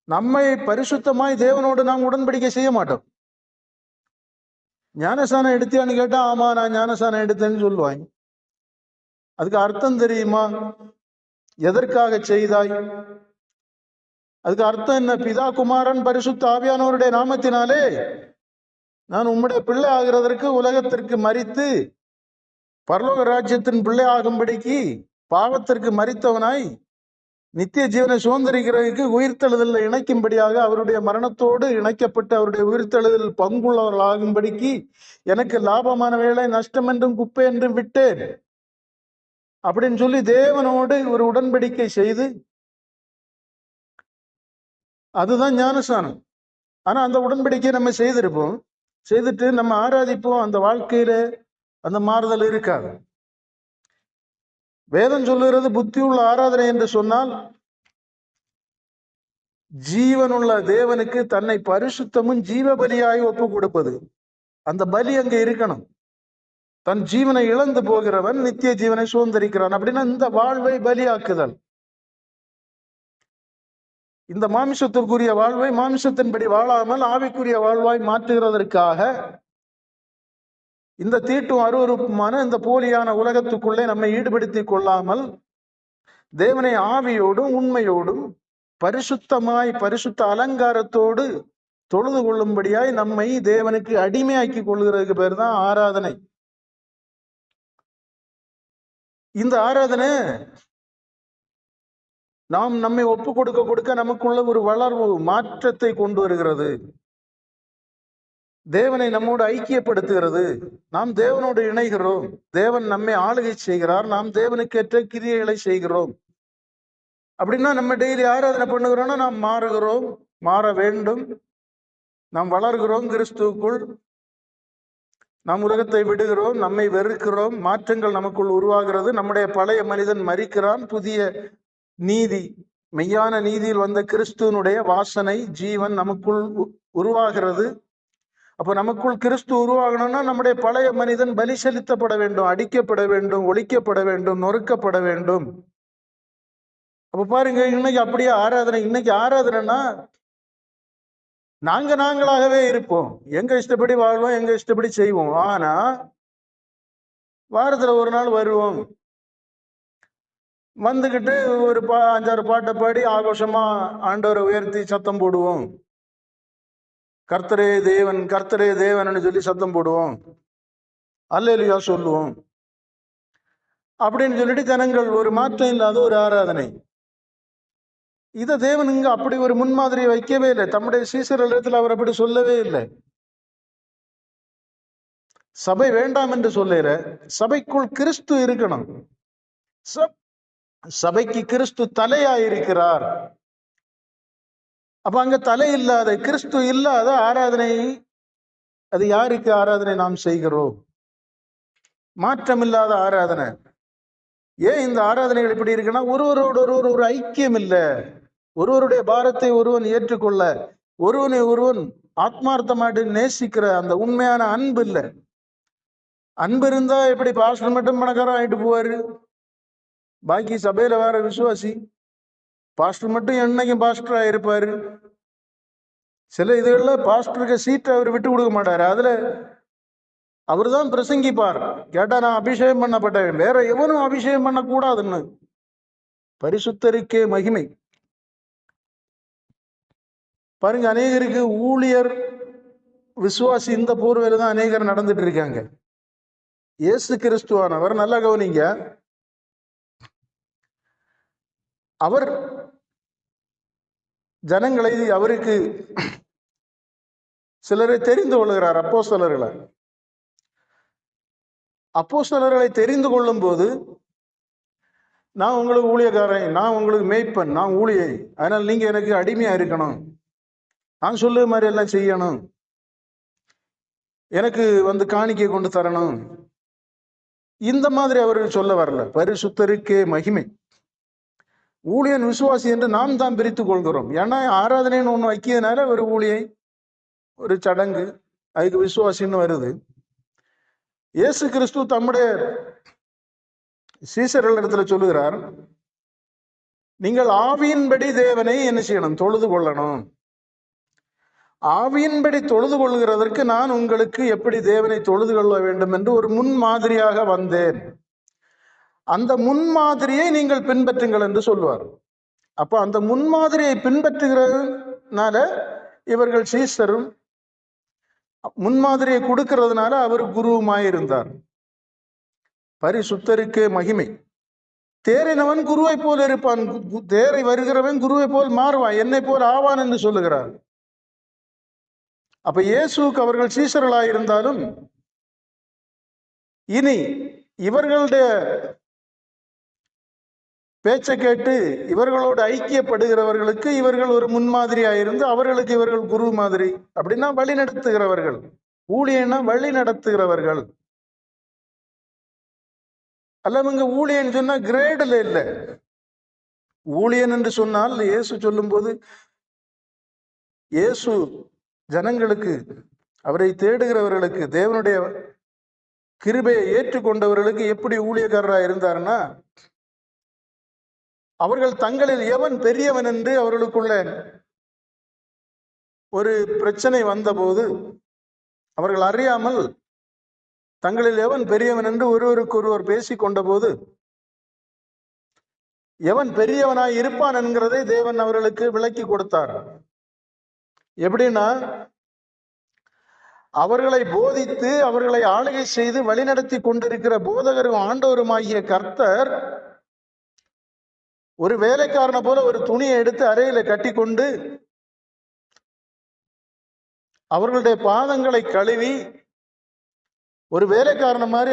நம்மை பரிசுத்தமாய் தேவனோடு நாம் உடன்படிக்கை செய்ய மாட்டோம். ஞானசானம் எடுத்தியான்னு கேட்டா, ஆமா நான் ஞானசானம் எடுத்தேன்னு சொல்லுவாங்க. அதுக்கு அர்த்தம் தெரியுமா? எதற்காக செய்தாய்? அதுக்கு அர்த்தம் என்ன? பிதா குமாரன் பரிசுத்த ஆவியானவருடைய நாமத்தினாலே நான் உம்முடைய பிள்ளை ஆகிறதற்கு உலகத்திற்கு மரித்து பரலோக ராஜ்யத்தின் பிள்ளை ஆகும்படிக்கு பாவத்திற்கு மரித்தவனாய் நித்திய ஜீவனை சுதந்திரிக்கிறதுக்கு உயிர்த்தெழுதலில் இணைக்கும்படியாக அவருடைய மரணத்தோடு இணைக்கப்பட்டு அவருடைய உயிர்த்தெழுதல் பங்குள்ளவர்கள் ஆகும்படிக்கு எனக்கு லாபமான வேலை நஷ்டம் என்றும் குப்பை என்றும் விட்டேன் அப்படின்னு சொல்லி தேவனோடு ஒரு உடன்படிக்கை செய்து, அதுதான் ஞானஸ்நானம். ஆனா அந்த உடன்படிக்கை நம்ம செய்திருப்போம், செய்துட்டு நம்ம ஆராதிப்போம். அந்த வாழ்க்கையில அந்த மாறுதல் இருக்காது. வேதம் சொல்லுகிறது புத்தியுள்ள ஆராதனை என்று சொன்னால் ஜீவனுள்ள தேவனுக்கு தன்னை பரிசுத்தமும் ஜீவ பலியாய் ஒப்பு கொடுப்பது. அந்த பலி அங்க இருக்கணும். தன் ஜீவனை இழந்து போகிறவன் நித்திய ஜீவனை சுதந்திரிக்கிறான். அப்படின்னா இந்த வாழ்வை பலியாக்குதல், இந்த மாமிசத்திற்குரிய வாழ்வை மாமிசத்தின்படி வாழாமல் ஆவிக்குரிய வாழ்வாய் மாற்றுகிறதற்காக இந்த தீட்டும் அருவருப்புமான இந்த போலியான உலகத்துக்குள்ளே நம்மை ஈடுபடுத்திக் கொள்ளாமல் தேவனை ஆவியோடும் உண்மையோடும் பரிசுத்தமாய் பரிசுத்த அலங்காரத்தோடு தொழுது கொள்ளும்படியாய் நம்மை தேவனுக்கு அடிமையாக்கி கொள்கிறதுக்கு பேர் தான் ஆராதனை. இந்த ஆராதனை நாம் நம்மை ஒப்பு கொடுக்க நமக்குள்ள ஒரு வளர்வு மாற்றத்தை கொண்டு வருகிறது. தேவனை நம்மோடு ஐக்கியப்படுத்துகிறது. நாம் தேவனோடு இணைகிறோம். தேவன் நம்மை ஆளுகை செய்கிறார். நாம் தேவனுக்கேற்ற கிரியைகளை செய்கிறோம். அப்படின்னா நம்ம டெய்லி ஆராதனை பண்ணுகிறோம்னா நாம் மாறுகிறோம், மாற வேண்டும். நாம் வளர்கிறோம் கிறிஸ்துவுக்குள். நாம் உலகத்தை விடுகிறோம், நம்மை வெறுக்கிறோம், மாற்றங்கள் நமக்குள் உருவாகிறது. நம்முடைய பழைய மனிதன் மரிக்கிறான். புதிய நீதி, மெய்யான நீதியில் வந்த கிறிஸ்துவனுடைய வாசனை ஜீவன் நமக்குள் உருவாகிறது. அப்போ நமக்குள் கிறிஸ்து உருவாகணும்னா நம்முடைய பழைய மனிதன் பலி செலுத்தப்பட வேண்டும், அடிக்கப்பட வேண்டும், ஒழிக்கப்பட வேண்டும், நொறுக்கப்பட வேண்டும். அப்ப பாருங்க, இன்னைக்கு அப்படியே ஆராதனை. இன்னைக்கு ஆராதனைன்னா நாங்களாகவே இருப்போம், எங்க இஷ்டப்படி வாழ்வோம், எங்க இஷ்டப்படி செய்வோம். ஆனா வாரத்துல ஒரு நாள் வருவோம், வந்துகிட்டு ஒரு 5-6 பாட்டை பாடி ஆகோஷமா ஆண்டவரை உயர்த்தி சத்தம் போடுவோம். கர்த்தரே தேவன் கர்த்தரே தேவன் சொல்லி சத்தம் போடுவோம், அல்லேலூயா சொல்லுவோம் அப்படின்னு சொல்லிட்டு ஜனங்கள் ஒரு மாற்றம் இல்லாத ஒரு ஆராதனை. இதை தேவன் இங்க அப்படி ஒரு முன்மாதிரி வைக்கவே இல்லை. தம்முடைய சீசரிடத்தில் அவர் அப்படி சொல்லவே இல்லை. சபை வேண்டாம் என்று சொல்லுற, சபைக்குள் கிறிஸ்து இருக்கணும். சபைக்கு கிறிஸ்து தலையா இருக்கிறார். அப்ப அங்க தலை இல்லாத, கிறிஸ்து இல்லாத ஆராதனை, அது யாருக்கு ஆராதனை நாம் செய்கிறோம்? மாற்றமில்லாத ஆராதனை. ஏன் இந்த ஆராதனைகள் எப்படி இருக்குன்னா, ஒருவரோடு ஒருவர் ஒரு ஐக்கியம் இல்லை, ஒருவருடைய பாரத்தை ஒருவன் ஏற்றுக்கொள்ள, ஒருவனை ஒருவன் ஆத்மார்த்தமாட்டு நேசிக்கிற அந்த உண்மையான அன்பு இல்லை. அன்பு இருந்தா எப்படி பாஸ்டர் மட்டும் பணக்காரன் ஆயிட்டு போவாரு, பாக்கி சபையில வேற விசுவாசி, பாஸ்டர் மட்டும் என்னைக்கும் பாஸ்டரா இருப்பாரு. சில இதுகள்ல பாஸ்டருக்கு சீட்டை அவர் விட்டு கொடுக்க மாட்டாரு, அதுல அவர் தான் பிரசங்கிப்பார். கேட்டா நான் அபிஷேகம் பண்ணப்பட்டேன், வேற எவனும் அபிஷேகம் பண்ண கூடாதுன்னு. பரிசுத்தருக்கே மகிமை. பாருங்க, அநேகருக்கு ஊழியர் விசுவாசி இந்த போர்வையில தான் அநேகர் நடந்துட்டு இருக்காங்க. இயேசு கிறிஸ்துவானவர், நல்லா கவனிங்க, அவர் ஜனங்களை, அவருக்கு சிலரை தெரிந்து கொள்கிறார், அப்போஸ்தலர்களை தெரிந்து கொள்ளும் போது, நான் உங்களுக்கு ஊழியக்காரன், நான் உங்களுக்கு மேய்ப்பன், நான் ஊழியை, அதனால் நீங்க எனக்கு அடிமையா இருக்கணும், நான் சொல்லுற மாதிரி எல்லாம் செய்யணும், எனக்கு காணிக்கை கொண்டு தரணும், இந்த மாதிரி அவர்கள் சொல்ல வரல. பரிசுத்தருக்கே மகிமை. ஊழியன் விசுவாசி என்று நாம் தான் பிரித்து கொள்கிறோம். ஏன்னா ஆராதனைன்னு ஒண்ணு வைக்கிறதுனால ஒரு ஊழியை, ஒரு சடங்கு, அதுக்கு விசுவாசின்னு வருது. இயேசு கிறிஸ்து தம்முடைய சீசர்களிடத்துல சொல்லுகிறார், நீங்கள் ஆவியின்படி தேவனை என்ன செய்யணும்? தொழுது கொள்ளணும். ஆவியின்படி தொழுது கொள்கிறதற்கு நான் உங்களுக்கு எப்படி தேவனை தொழுது கொள்ள வேண்டும் என்று ஒரு முன்மாதிரியாக வந்தேன். அந்த முன்மாதிரியை நீங்கள் பின்பற்றுங்கள் என்று சொல்லுவார். அப்ப அந்த முன்மாதிரியை பின்பற்றுகிறதுனால இவர்கள் சீசரும், முன்மாதிரியை கொடுக்கிறதுனால அவர் குருவுமாயிருந்தார். பரிசுத்தருக்கே மகிமை. தேறினவன் குருவை போல் இருப்பான், தேறி வருகிறவன் குருவை போல் மாறுவான், என்னை போல் ஆவான் என்று சொல்லுகிறார். அப்ப இயேசுக்கு அவர்கள் சீசர்களாயிருந்தாலும் இனி இவர்களுடைய பேச்சை கேட்டு இவர்களோடு ஐக்கியப்படுகிறவர்களுக்கு இவர்கள் ஒரு முன்மாதிரியாயிருந்து அவர்களுக்கு இவர்கள் குரு மாதிரி. அப்படின்னா வழி நடத்துகிறவர்கள், ஊழியன்னா வழி நடத்துகிறவர்கள். அல்லவங்க ஊழியன் சொன்னா கிரேடுல இல்லை. ஊழியன் என்று சொன்னால் இயேசு சொல்லும் போது, இயேசு ஜனங்களுக்கு, அவரை தேடுகிறவர்களுக்கு, தேவனுடைய கிருபையை ஏற்றுக்கொண்டவர்களுக்கு எப்படி ஊழியக்காரராக இருந்தார்னா, அவர்கள் தங்களில் எவன் பெரியவன் என்று அவர்களுக்குள்ள ஒரு பிரச்சனை வந்தபோது அவர்கள் அறியாமல் தங்களில் எவன் பெரியவன் என்று ஒருவருக்கு ஒருவர் பேசிக் கொண்ட போது, எவன் பெரியவனாய் இருப்பான் என்கிறதை தேவன் அவர்களுக்கு விளக்கி கொடுத்தார். எப்படின்னா, அவர்களை போதித்து அவர்களை ஆளுகை செய்து வழிநடத்தி கொண்டிருக்கிற போதகரும் ஆண்டவருமாகிய கர்த்தர் ஒரு வேலைக்காரனை போல ஒரு துணியை எடுத்து அறையில கட்டி கொண்டு அவர்களுடைய பாதங்களை கழுவி ஒரு வேலைக்காரன மாதிரி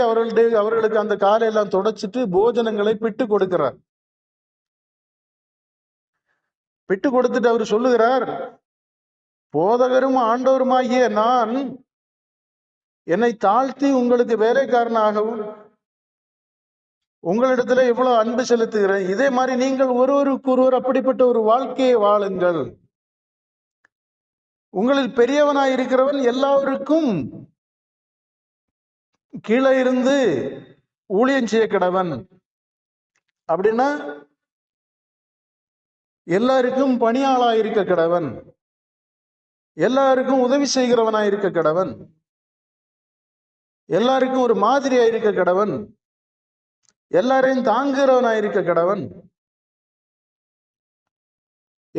அவர்களுக்கு அந்த காலையெல்லாம் தொடச்சிட்டு போஜனங்களை பிட்டு கொடுக்கிறார். பிட்டு கொடுத்துட்டு அவர் சொல்லுகிறார், போதகரும் ஆண்டவருமாகிய நான் என்னை தாழ்த்தி உங்களுக்கு வேலைக்காரனாகவும் உங்களிடத்துல எவ்வளவு அன்பு செலுத்துகிறேன், இதே மாதிரி நீங்கள் ஒருவருக்கு ஒருவர் அப்படிப்பட்ட ஒரு வாழ்க்கையை வாழுங்கள். உங்களில் பெரியவனாய் இருக்கிறவன் எல்லாருக்கும் கீழே இருந்து ஊழியம் செய்ய கடவன். அப்படின்னா எல்லாருக்கும் பணியாளாய் இருக்க கடவன், எல்லாருக்கும் உதவி செய்கிறவனாய் இருக்க கடவன், எல்லாருக்கும் ஒரு மாதிரியாய் இருக்க கடவன், எல்லாரையும் தாங்குகிறவனாய் இருக்க கடவன்.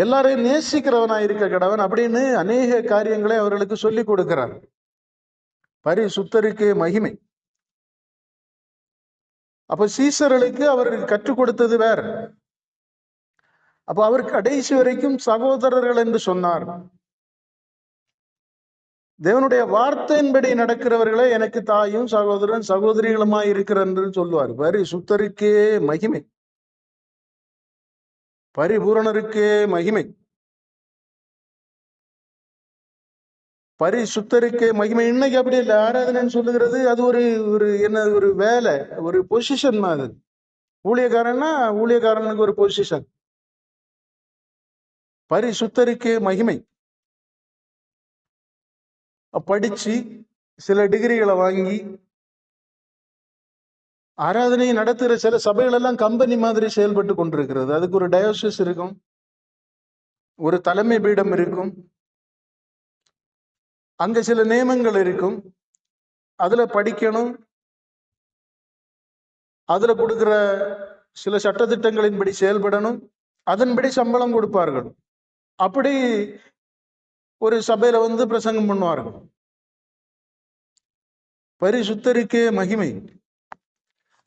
எல்லாரையும் நேசிக்கிறவனா இருக்க கடவன் அப்படின்னு அநேக காரியங்களை அவர்களுக்கு சொல்லிக் கொடுக்கிறார். பரிசுத்தருக்கு மகிமை. அப்ப சீசர்களுக்கு அவர் கற்றுக் கொடுத்தது வேற. அப்ப அவர் கடைசி வரைக்கும் சகோதரர்கள் என்று சொன்னார். தேவனுடைய வார்த்தையின்படி நடக்கிறவர்களே எனக்கு தாயும் சகோதரன் சகோதரிகளுமாய் இருக்கிறார் என்று சொல்லுவார். பரிசுத்தருக்கே மகிமை, பரிபூரணருக்கே மகிமை, பரிசுத்தருக்கே மகிமை. இன்னைக்கு அப்படி இல்லை. ஆராதனைன்னு சொல்லுகிறது அது ஒரு என்ன, ஒரு வேலை, ஒரு பொசிஷன் மாதிரி. ஊழியக்காரன்னா ஊழியக்காரனுக்கு ஒரு பொசிஷன். பரிசுத்தருக்கே மகிமை. படிச்சு சில டிகிரிகளை வாங்கி ஆராதனை நடத்துகிற சில சபைகள் எல்லாம் கம்பெனி மாதிரி செயல்பட்டு கொண்டிருக்கிறது. அதுக்கு ஒரு டயோசிஸ் இருக்கும், ஒரு தலைமை பீடம் இருக்கும், அங்க சில நியமங்கள் இருக்கும், அதுல படிக்கணும், அதுல கொடுக்கிற சில சட்டத்திட்டங்களின்படி செயல்படணும், அதன்படி சம்பளம் கொடுப்பார்கள். அப்படி ஒரு சபையில பிரசங்கம் பண்ணுவார்கள். பரிசுத்தருக்கே மகிமை.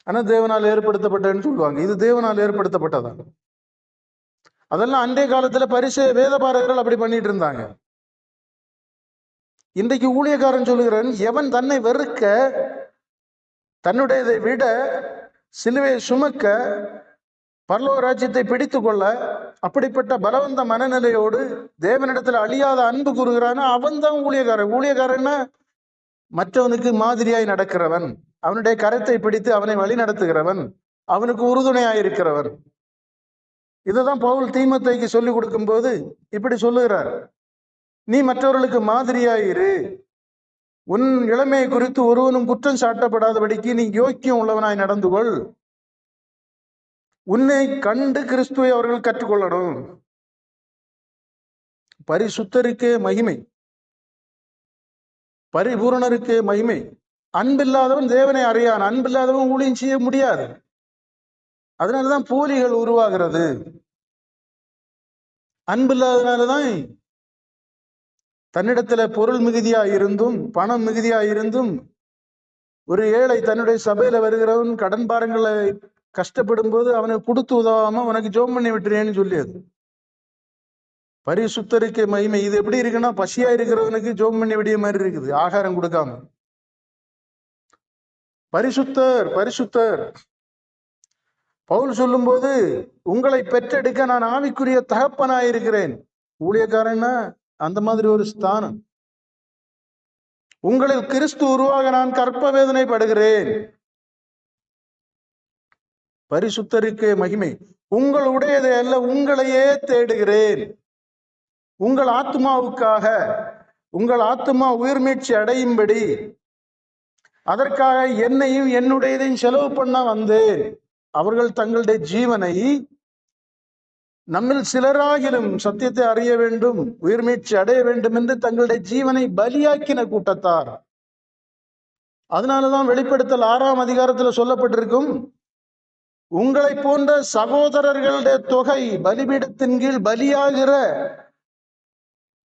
ஆனா தேவனால் ஏற்படுத்தப்பட்டன்னு சொல்லுவாங்க. இது தேவனால் ஏற்படுத்தப்பட்டதா? அதெல்லாம் அன்றைய காலத்துல வேதபாரகர்கள் அப்படி பண்ணிட்டு இருந்தாங்க. இன்றைக்கு ஊழியக்காரன் சொல்லுகிறேன், எவன் தன்னை வெறுக்க, தன்னுடையதை விட, சிலுவையை சுமக்க, பரலோக ராஜ்யத்தை பிடித்து கொள்ள, அப்படிப்பட்ட பலவந்த மனநிலையோடு தேவனிடத்துல அழியாத அன்பு கூறுகிறான், அவன் தான் ஊழியக்காரன். ஊழியக்காரன்னா மற்றவனுக்கு மாதிரியாய் நடக்கிறவன், அவனுடைய கரத்தை பிடித்து அவனை வழி நடத்துகிறவன், அவனுக்கு உறுதுணையாயிருக்கிறவன். இதுதான் பவுல் தீமோத்தேயுக்கு சொல்லிக் கொடுக்கும் போது இப்படி சொல்லுகிறார், நீ மற்றவர்களுக்கு மாதிரியாயிரு, உன் இளமையை குறித்து ஒருவனும் குற்றம் சாட்டப்படாதபடிக்கு நீ யோக்கியம் உள்ளவனாய் நடந்து கொள், உன்னை கண்டு கிறிஸ்துவை அவர்கள் கற்றுக்கொள்ளணும். பரிசுத்தருக்கே மகிமை, பரிபூரணருக்கே மகிமை. அன்பில்லாதவன் தேவனை அறியான், அன்பில்லாதவன் ஊழியம் செய்ய முடியாது. அதனாலதான் போலிகள் உருவாகிறது. அன்பில்லாதனாலதான் தன்னிடத்துல பொருள் மிகுதியா இருந்தும் பணம் மிகுதியா இருந்தும் ஒரு ஏழை தன்னுடைய சபையில வருகிறவன் கடன் பாரங்களை கஷ்டப்படும் போது அவனுக்கு கொடுத்து உதவாம உனக்கு ஜோம் பண்ணி விட்டுறேன்னு சொல்லியது. பரிசுத்தருக்கே மகிமை. இது எப்படி இருக்குன்னா, பசியா இருக்கிறவனுக்கு ஜோம் பண்ணி விடிய மாதிரி இருக்குது, ஆகாரம் கொடுக்காம. பரிசுத்தர் பரிசுத்தர். பவுல் சொல்லும் போது, உங்களை பெற்றெடுக்க நான் ஆவிக்குரிய தகப்பனாயிருக்கிறேன். ஊழியக்காரன்னா அந்த மாதிரி ஒரு ஸ்தானம். உங்களில் கிறிஸ்து உருவாக நான் கற்ப வேதனைப்படுகிறேன். பரிசுத்தருக்கே மகிமை. உங்களுடையதை அல்ல, உங்களையே தேடுகிறேன். உங்கள் ஆத்மாவுக்காக, உங்கள் ஆத்மா உயிர் மீட்சி அடையும்படி, அதற்காக என்னையும் என்னுடையதையும் செலவு பண்ண வந்தேன். அவர்கள் தங்களுடைய ஜீவனை, நம்மில் சிலராகிலும் சத்தியத்தை அறிய வேண்டும், உயிர் மீட்சி அடைய வேண்டும் என்று தங்களுடைய ஜீவனை பலியாக்கின கூட்டத்தார். அதனாலதான் வெளிப்படுத்தல் 6ஆம் அதிகாரத்தில் சொல்லப்பட்டிருக்கும், உங்களை போன்ற சகோதரர்களுடைய தொகை பலிபீடத்தின் கீழ் பலியாகிற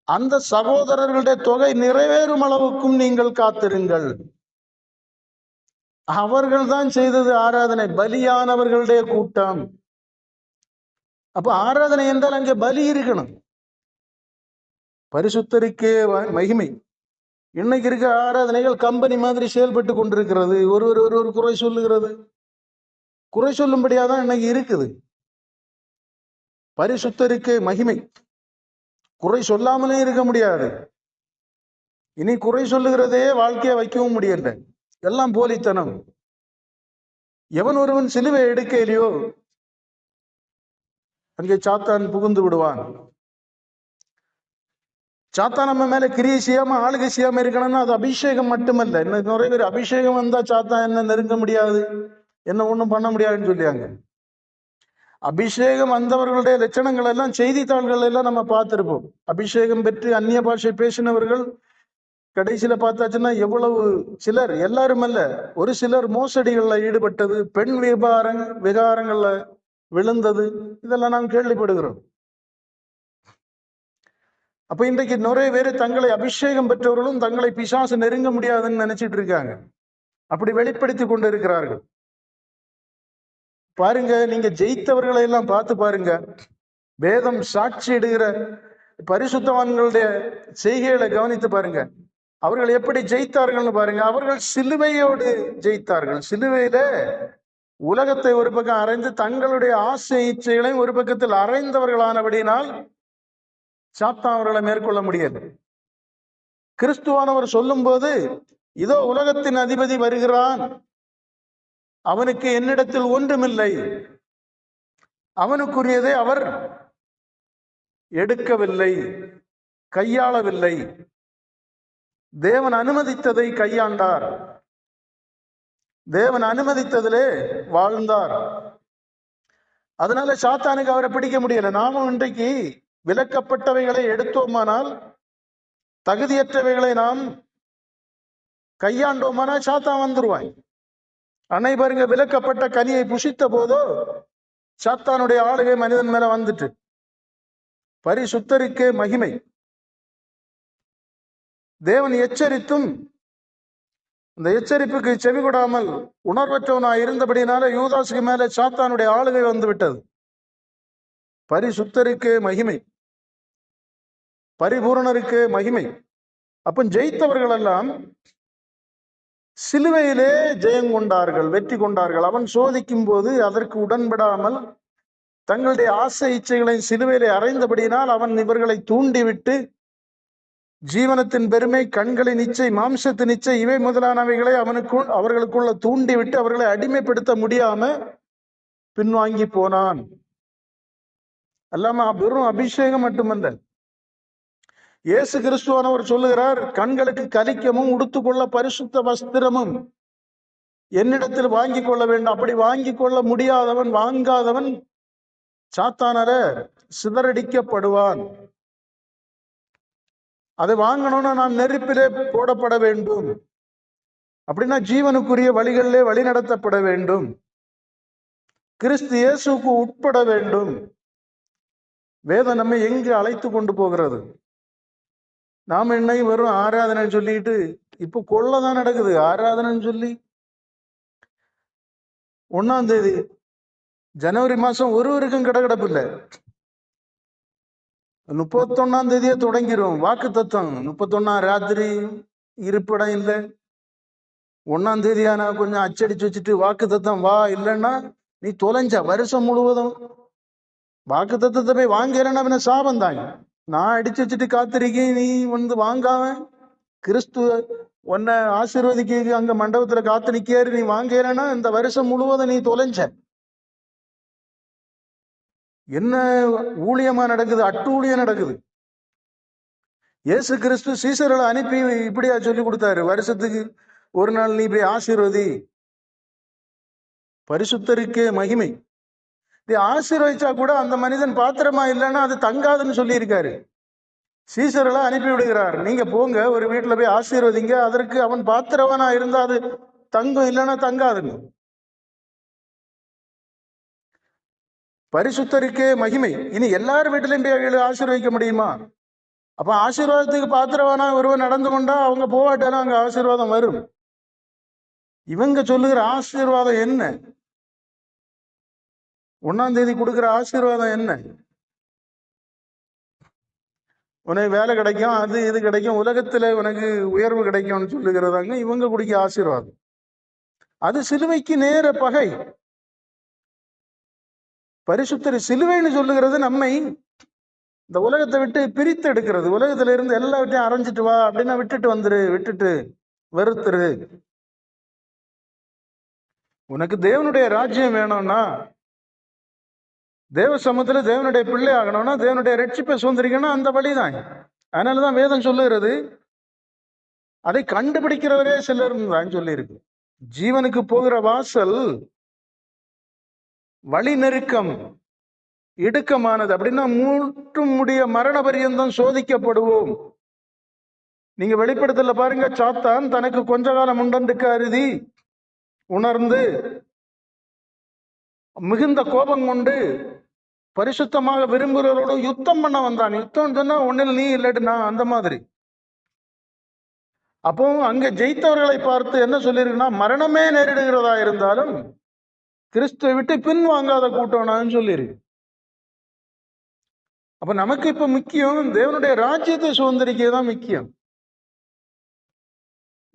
அந்த சகோதரர்களுடைய தொகை நிறைவேறும் அளவுக்கும் நீங்கள் காத்திருங்கள். அவர்கள் தான் செய்தது ஆராதனை, பலியானவர்களுடைய கூட்டம். அப்ப ஆராதனை என்றால் அங்கே பலி இருக்கணும். பரிசுத்தருக்கே மகிமை. இன்னைக்கு இருக்க ஆராதனைகள் கம்பெனி மாதிரி செயல்பட்டு கொண்டிருக்கிறது. ஒரு குறை சொல்லுகிறது, குறை சொல்லும்படியாதான் இன்னைக்கு இருக்குது. பரிசுத்தருக்கே மகிமை. குறை சொல்லாமலே இருக்க முடியாது. இனி குறை சொல்லுகிறதே வாழ்க்கையை வைக்கவும் முடியல, எல்லாம் போலித்தனம். எவன் ஒருவன் சிலுவை எடுக்கையிலையோ அங்கே சாத்தான் புகுந்து விடுவான். சாத்தான் நம்ம மேல கிரியை செய்யாம ஆளுகை செய்யாம இருக்கணும்னா அது அபிஷேகம் மட்டுமல்ல. இன்னும் நிறைய பேர் அபிஷேகம் வந்தா சாத்தான் என்ன நெருங்க முடியாது, என்ன ஒண்ணும் பண்ண முடியாதுன்னு சொல்லியாங்க. அபிஷேகம் வந்தவர்களுடைய லட்சணங்கள் எல்லாம் செய்தித்தாள்கள் எல்லாம் நம்ம பார்த்திருப்போம். அபிஷேகம் பெற்று அந்நிய பாஷை பேசினவர்கள் கடைசியில பார்த்தாச்சுன்னா எவ்வளவு சிலர், எல்லாரும் அல்ல, ஒரு சிலர் மோசடிகள்ல ஈடுபட்டது, பெண் விகாரங்கள்ல விழுந்தது, இதெல்லாம் நாம் கேள்விப்படுகிறோம். அப்ப இன்றைக்கு நிறைய பேர் தங்களை அபிஷேகம் பெற்றவர்களும் தங்களை பிசாசு நெருங்க முடியாதுன்னு நினைச்சிட்டு இருக்காங்க. அப்படி வெளிப்படுத்தி கொண்டு இருக்கிறார்கள். பாருங்க, நீங்க ஜெயித்தவர்களை எல்லாம் பார்த்து பாருங்க. வேதம் சாட்சி இடுகிற பரிசுத்தவான்களுடைய செய்கைகளை கவனித்து பாருங்க. அவர்கள் எப்படி ஜெயித்தார்கள்னு பாருங்க. அவர்கள் சிலுவையோடு ஜெயித்தார்கள். சிலுவையில உலகத்தை ஒரு பக்கம் அறைந்து தங்களுடைய ஆசை இச்சைகளையும் ஒரு பக்கத்தில் அறைந்தவர்களானபடியினால் சாத்தான் அவர்களை மேற்கொள்ள முடியாது. கிறிஸ்துவானவர் சொல்லும் போது, இதோ உலகத்தின் அதிபதி வருகிறான், அவனுக்கு என்னிடத்தில் ஒன்றுமில்லை, அவனுக்குரியதை அவர் எடுக்கவில்லை, கையாளவில்லை, தேவன் அனுமதித்ததை கையாண்டார், தேவன் அனுமதித்ததிலே வாழ்ந்தார். அதனால சாத்தானுக்கு அவரை பிடிக்க முடியல. நாமும் இன்றைக்கு விலக்கப்பட்டவைகளை எடுத்தோமானால், தகுதியற்றவைகளை நாம் கையாண்டோமானால் சாத்தான் வந்துருவான். அன்னை பாருங்க, விலக்கப்பட்ட கனியை புசித்த போதோ சாத்தானுடைய ஆளுகை மனிதன் மேல வந்துட்டு. பரிசுத்தருக்கே மகிமை. தேவன் எச்சரித்தும் இந்த எச்சரிப்புக்கு செவி கொடாமல் உணர்வற்றவனாய் இருந்தபடினால யூதாசுக்கு மேல சாத்தானுடைய ஆளுகை வந்து விட்டது. பரிசுத்தருக்கே மகிமை, பரிபூரணருக்கே மகிமை. அப்ப ஜெயித்தவர்கள் எல்லாம் சிலுவையிலே ஜெயம் கொண்டார்கள், வெற்றி கொண்டார்கள். அவன் சோதிக்கும் போது அதற்கு உடன்படாமல் தங்களுடைய ஆசை இச்சைகளை சிலுவையிலே அறைந்தபடியினால் அவன் இவர்களை தூண்டிவிட்டு ஜீவனத்தின் பெருமை, கண்களின் இச்சை, மாம்சத்தின் இச்சை, இவை முதலானவைகளை அவர்களுக்குள்ள தூண்டிவிட்டு அவர்களை அடிமைப்படுத்த முடியாம பின்வாங்கி போனான். அல்லாம வெறும் அபிஷேகம் மட்டுமல்ல, இயேசு கிறிஸ்துவானவர் சொல்லுகிறார், கண்களுக்கு கலிக்கமும் உடுத்துக்கொள்ள பரிசுத்த வஸ்திரமும் என்னிடத்தில் வாங்கி கொள்ள வேண்டும். அப்படி வாங்கி கொள்ள முடியாதவன், வாங்காதவன் சாத்தானர சிதறடிக்கப்படுவான். அதை வாங்கணும்னா நான் நெருப்பிலே போடப்பட வேண்டும். அப்படின்னா ஜீவனுக்குரிய வழிகளிலே வழி நடத்தப்பட வேண்டும், கிறிஸ்து இயேசுக்கு உட்பட வேண்டும். வேதம் நம்மை எங்கு அழைத்து கொண்டு போகிறது? நாம இன்னைக்கு வெறும் ஆராதனைன்னு சொல்லிட்டு, இப்போ கொள்ளதான் நடக்குது. ஆராதனைன்னு சொல்லி 1ஆம் தேதி ஜனவரி மாசம் ஒருவருக்கும் கிடக்கிடப்பு இல்லை. 31ஆம் தேதியே தொடங்கிரும் வாக்கு தத்துவம். 31 ராத்திரி இருப்பிடம் இல்லை. 1ஆம் தேதியான கொஞ்சம் அச்சடிச்சு வச்சுட்டு வாக்கு தத்துவம் வா, இல்லைன்னா நீ தொலைஞ்ச. வருஷம் முழுவதும் வாக்கு தத்துவத்தை போய் வாங்கலன்னா பின்ன சாபம் தாங்க. நான் அடிச்சு வச்சுட்டு காத்திருக்கேன், நீ வந்து வாங்காம கிறிஸ்து உன்னை ஆசீர்வதிக்க அங்க மண்டபத்துல காத்து நிக்காரு, நீ வாங்கலன்னா இந்த வருஷம் முழுவதும் நீ தொலைஞ்ச. என்ன ஊழியமா நடக்குது? அட்டூழியம் நடக்குது. இயேசு கிறிஸ்து சீசர்களை அனுப்பி இப்படியா சொல்லி கொடுத்தாரு, வருஷத்துக்கு ஒரு நாள் நீ போய் ஆசீர்வதி. பரிசுத்தருக்கே மகிமை. ஆசீர்வதிச்சா கூட அந்த மனிதன் பாத்திரமா இல்லைன்னா அது தங்காதுன்னு சொல்லி இருக்காரு. சீசர்களை அனுப்பி விடுகிறார், நீங்க போங்க ஒரு வீட்டுல போய் ஆசீர்வதிங்க, அதற்கு அவன் பாத்திரவனா இருந்தா அது தங்கும், இல்லைன்னா தங்காதுன்னு. பரிசுத்தருக்கே மகிமை. இனி எல்லார் வீட்டிலையும் போய் ஆசீர்வதிக்க முடியுமா? அப்ப ஆசீர்வாதத்துக்கு பாத்திரவானா ஒருவன் நடந்து கொண்டா அவங்க போவாட்டாலும் அங்க ஆசீர்வாதம் வரும். இவங்க சொல்லுகிற ஆசீர்வாதம் என்ன? 1ஆம் தேதி கொடுக்கிற ஆசீர்வாதம் என்ன? உனக்கு வேலை கிடைக்கும், அது இது கிடைக்கும், உலகத்துல உனக்கு உயர்வு கிடைக்கும்னு சொல்லுகிறதாங்க இவங்க குடிக்க ஆசீர்வாதம். அது சிலுவைக்கு நேர பகை. பரிசுத்தர் சிலுவைன்னு சொல்லுகிறது நம்மை இந்த உலகத்தை விட்டு பிரித்து எடுக்கிறது. உலகத்துல இருந்து எல்லாவற்றையும் அரைஞ்சிட்டு வா அப்படின்னா விட்டுட்டு வந்துரு, விட்டுட்டு வெறுத்துரு. உனக்கு தேவனுடைய ராஜ்யம் வேணும்னா, தேவ சமூகத்துல தேவனுடைய பிள்ளை ஆகணும்னா, தேவனுடைய ரட்சிப்பை சுதந்திரிக்கணும், அந்த வழிதான். அதனாலதான் வேதம் சொல்லுகிறது, அதை கண்டுபிடிக்கிறவரே சிலர் தான் சொல்லி இருக்கு. ஜீவனுக்கு போகிற வாசல் வழி நெருக்கம், இடுக்கமானது. அப்படின்னா மூட்டும் முடிய மரண பரியந்தம் சோதிக்கப்படுவோம். நீங்க வெளிப்படுத்தல பாருங்க, சாத்தான் தனக்கு கொஞ்ச காலம் உண்டந்துக்கு அருதி உணர்ந்து மிகுந்த கோபம் கொண்டு பரிசுத்தமாக விரும்புகிறவரோட யுத்தம் பண்ண வந்தான். யுத்தம் சொன்னா ஒன்னில் நீ இல்லாட்டி நான், அந்த மாதிரி. அப்போ அங்க ஜெயித்தவர்களை பார்த்து என்ன சொல்லிருக்குன்னா, மரணமே நேரிடுகிறதா இருந்தாலும் கிறிஸ்துவை விட்டு பின் வாங்காத கூட்டம்னு சொல்லியிருக்கு. அப்ப நமக்கு இப்ப முக்கியம் தேவனுடைய ராஜ்யத்தை சுதந்திரிக்கதான் முக்கியம்.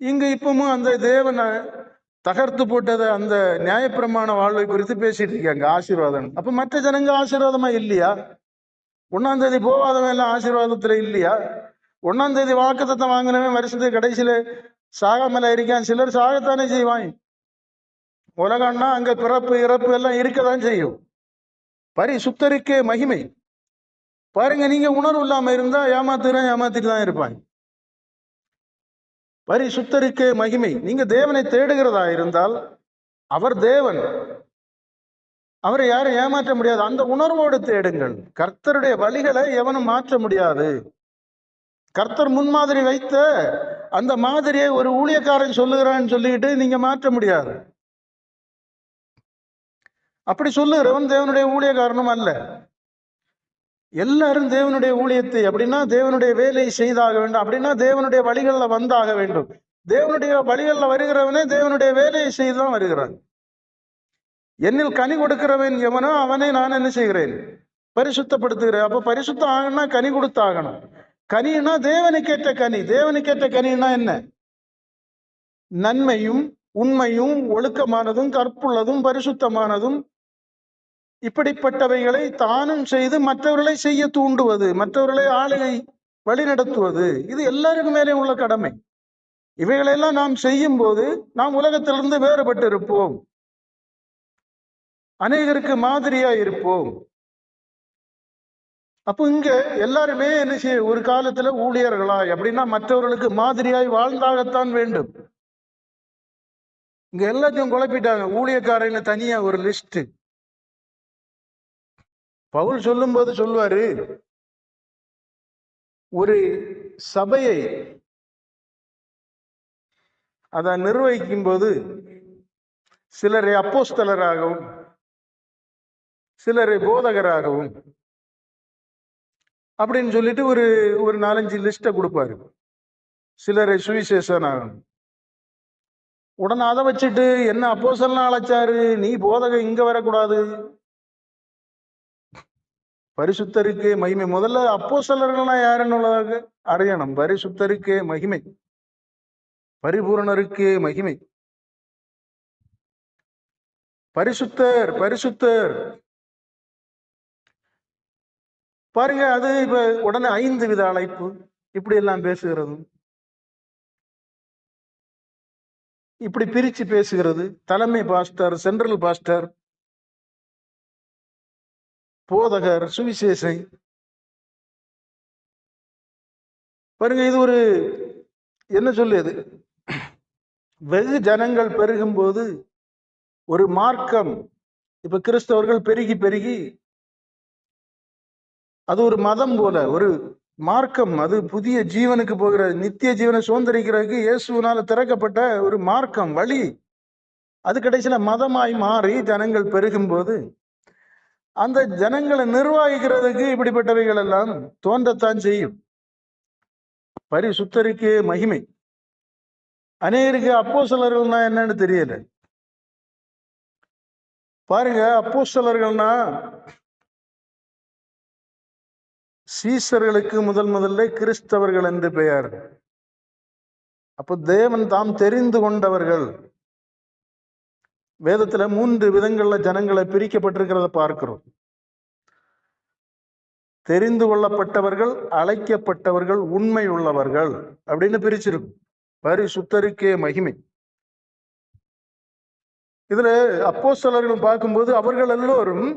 இங்க இப்பவும் அந்த தேவனை தகர்த்து போட்டத அந்த நியாயப்பிரமாண வாழ்வை குறித்து பேசிட்டு இருக்காங்க, ஆசீர்வாதம். அப்ப மற்ற ஜனங்க ஆசீர்வாதமா இல்லையா? 1ஆம் தேதி போவாதவன் எல்லாம் ஆசீர்வாதத்துல இல்லையா? 1ஆம் தேதி வாக்குத்தத்தம் வாங்கினவன் வருஷத்துக்கு கடைசியில சாகாமல இருக்கான். சிலர் சாகத்தானே செய்வான். உலகம்னா அங்க பிறப்பு இறப்பு எல்லாம் இருக்கதான் செய்யும். பரிசுத்தருக்கே மகிமை. பாருங்க, நீங்க உணர்வு இல்லாம இருந்தா ஏமாத்திட்டு தான் இருப்பாங்க. பரிசுத்தருக்கே மகிமை. நீங்க தேவனை தேடுகிறதா இருந்தால் அவர் தேவன், அவரை யாரும் ஏமாற்ற முடியாது. அந்த உணர்வோடு தேடுங்கள். கர்த்தருடைய வழிகளை எவனும் மாற்ற முடியாது. கர்த்தர் முன்மாதிரி வைத்த அந்த மாதிரியை ஒரு ஊழியக்காரன் சொல்லுகிறான்னு சொல்லிட்டு நீங்க மாற்ற முடியாது. அப்படி சொல்லுகிறவன் தேவனுடைய ஊழியக்காரனும் அல்ல. எல்லாரும் தேவனுடைய ஊழியத்தை, அப்படின்னா தேவனுடைய வேலையை செய்தாக வேண்டும், அப்படின்னா தேவனுடைய வழிகளில் வந்தாக வேண்டும். தேவனுடைய வழிகளில் வருகிறவனே தேவனுடைய வேலையை செய்துதான் வருகிறான். என்னில் கனி கொடுக்கிறவன் எவனோ அவனை நான் என்ன செய்கிறேன்? பரிசுத்தப்படுத்துகிறேன். அப்ப பரிசுத்தம் ஆகணும்னா கனி கொடுத்தாகணும். கனின்னா தேவனுக்கேற்ற கனி. தேவனுக்கேற்ற கனின்னா என்ன? நன்மையும் உண்மையும் ஒழுக்கமானதும் கற்புள்ளதும் பரிசுத்தமானதும் இப்படிப்பட்டவைகளை தானும் செய்து மற்றவர்களை செய்ய தூண்டுவது, மற்றவர்களை ஆளுகை வழிநடத்துவது, இது எல்லாருக்கும் மேலே உள்ள கடமை. இவைகளெல்லாம் நாம் செய்யும் போது நாம் உலகத்திலிருந்து வேறுபட்டு இருப்போம், அநேகருக்கு மாதிரியா இருப்போம். அப்போ இங்க எல்லாருமே என்ன செய்ய, ஒரு காலத்துல ஊழியர்களாய், அப்படின்னா மற்றவர்களுக்கு மாதிரியாய் வாழ்ந்தாகத்தான் வேண்டும். இங்க எல்லாத்தையும் குழப்பிட்டாங்க. ஊழியக்காரன்னு தனியா ஒரு லிஸ்ட். பவுல் சொல்லும் போது சொல்வாரு, ஒரு சபையை அதை நிர்வகிக்கும் போது சிலரை அப்போஸ்தலராகவும் சிலரை போதகராகவும் அப்படின்னு சொல்லிட்டு ஒரு 4-5 லிஸ்ட கொடுப்பாரு. சிலரை சுவிசேஷனாகும். உடனே அதை வச்சுட்டு என்ன அப்போஸ்தலனா அழைச்சாரு, நீ போதக இங்க வரக்கூடாது. பரிசுத்தருக்கே மகிமை. முதல்ல அப்போஸ்தலர்கள்னா யாருன்னு அறியணும். பரிசுத்தருக்கே மகிமை, பரிபூரணருக்கே மகிமை. பரிசுத்தர் பரிசுத்தர் பாருங்க. அது இப்ப உடனே 5 வித அழைப்பு இப்படி எல்லாம் பேசுகிறது, இப்படி பிரிச்சு பேசுகிறது. தலைமை பாஸ்டர், சென்ட்ரல் பாஸ்டர், போதகர், சுவிசேஷை. பாருங்க, இது ஒரு என்ன சொல்லுது, வெகு ஜனங்கள் பெருகும் போது ஒரு மார்க்கம், இப்ப கிறிஸ்தவர்கள் பெருகி பெருகி அது ஒரு மதம் போல ஒரு மார்க்கம், அது புதிய ஜீவனுக்கு போகிற, நித்திய ஜீவனை சுதந்திரிக்கிறதுக்கு இயேசுவினால திறக்கப்பட்ட ஒரு மார்க்கம், வழி. அது கடைசியில மதமாய் மாறி ஜனங்கள் பெருகும் போது அந்த ஜனங்களை நிர்வகிக்கிறதுக்கு இப்படிப்பட்டவைகள் எல்லாம் தோன்றத்தான் செய்யும். பரிசுத்தருக்கே மகிமை. அநேகருக்கு அப்போஸ்தலர்கள்னா என்னன்னு தெரியல. பாருங்க, அப்போஸ்தலர்கள்னா சீசர்களுக்கு முதல்ல கிறிஸ்தவர்கள் என்று பெயர். அப்போ தேவன் தாம் தெரிந்து கொண்டவர்கள். வேதத்துல 3 விதங்கள்ல ஜனங்களை பிரிக்கப்பட்டிருக்கிறத பார்க்கிறோம். தெரிந்து கொள்ளப்பட்டவர்கள், அழைக்கப்பட்டவர்கள், உண்மை உள்ளவர்கள் அப்படின்னு பிரிச்சிருக்கும். பரிசுத்தருக்கே மகிமை. இதுல அப்போஸ்தலர்கள் பார்க்கும்போது அவர்கள் எல்லோரும்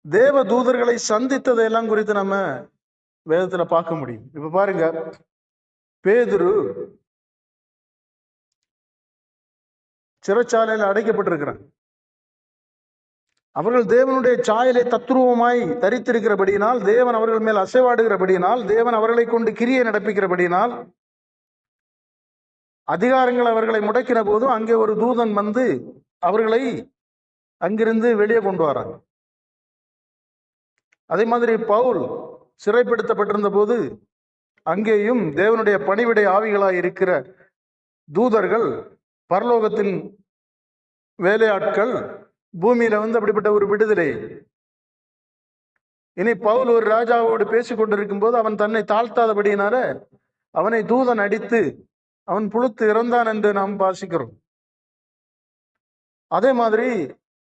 தேவ தூதர்களை சந்தித்ததையெல்லாம் குறித்து நம்ம வேதத்துல பார்க்க முடியும். இப்ப பாருங்க, பேதுரு சிறைச்சாலையில் அடைக்கப்பட்டிருக்கிறான். அவர்கள் தேவனுடைய சாயலை தத்ரூபமாய் தரித்திருக்கிறபடியினால், தேவன் அவர்கள் மேல் அசைவாடுகிறபடியினால், தேவன் அவர்களை கொண்டு கிரியை நடப்பிக்கிறபடியினால், அதிகாரங்கள் அவர்களை முடக்கின போதும் அங்கே ஒரு தூதன் வந்து அவர்களை அங்கிருந்து வெளியே கொண்டு வராங்க. அதே மாதிரி பவுல் சிறைப்படுத்தப்பட்டிருந்த போது அங்கேயும் தேவனுடைய பணிவிடை ஆவிகளாய் இருக்கிற தூதர்கள், பரலோகத்தின் வேலையாட்கள் பூமியில அப்படிப்பட்ட ஒரு விடுதலை. இனி பவுல் ஒரு ராஜாவோடு பேசிக் கொண்டிருக்கும் போது அவன் தன்னை தாழ்த்தாதபடியினால அவனை தூதன் அடித்து அவன் புழுத்து இறந்தான் என்று நாம் வாசிக்கிறோம். அதே மாதிரி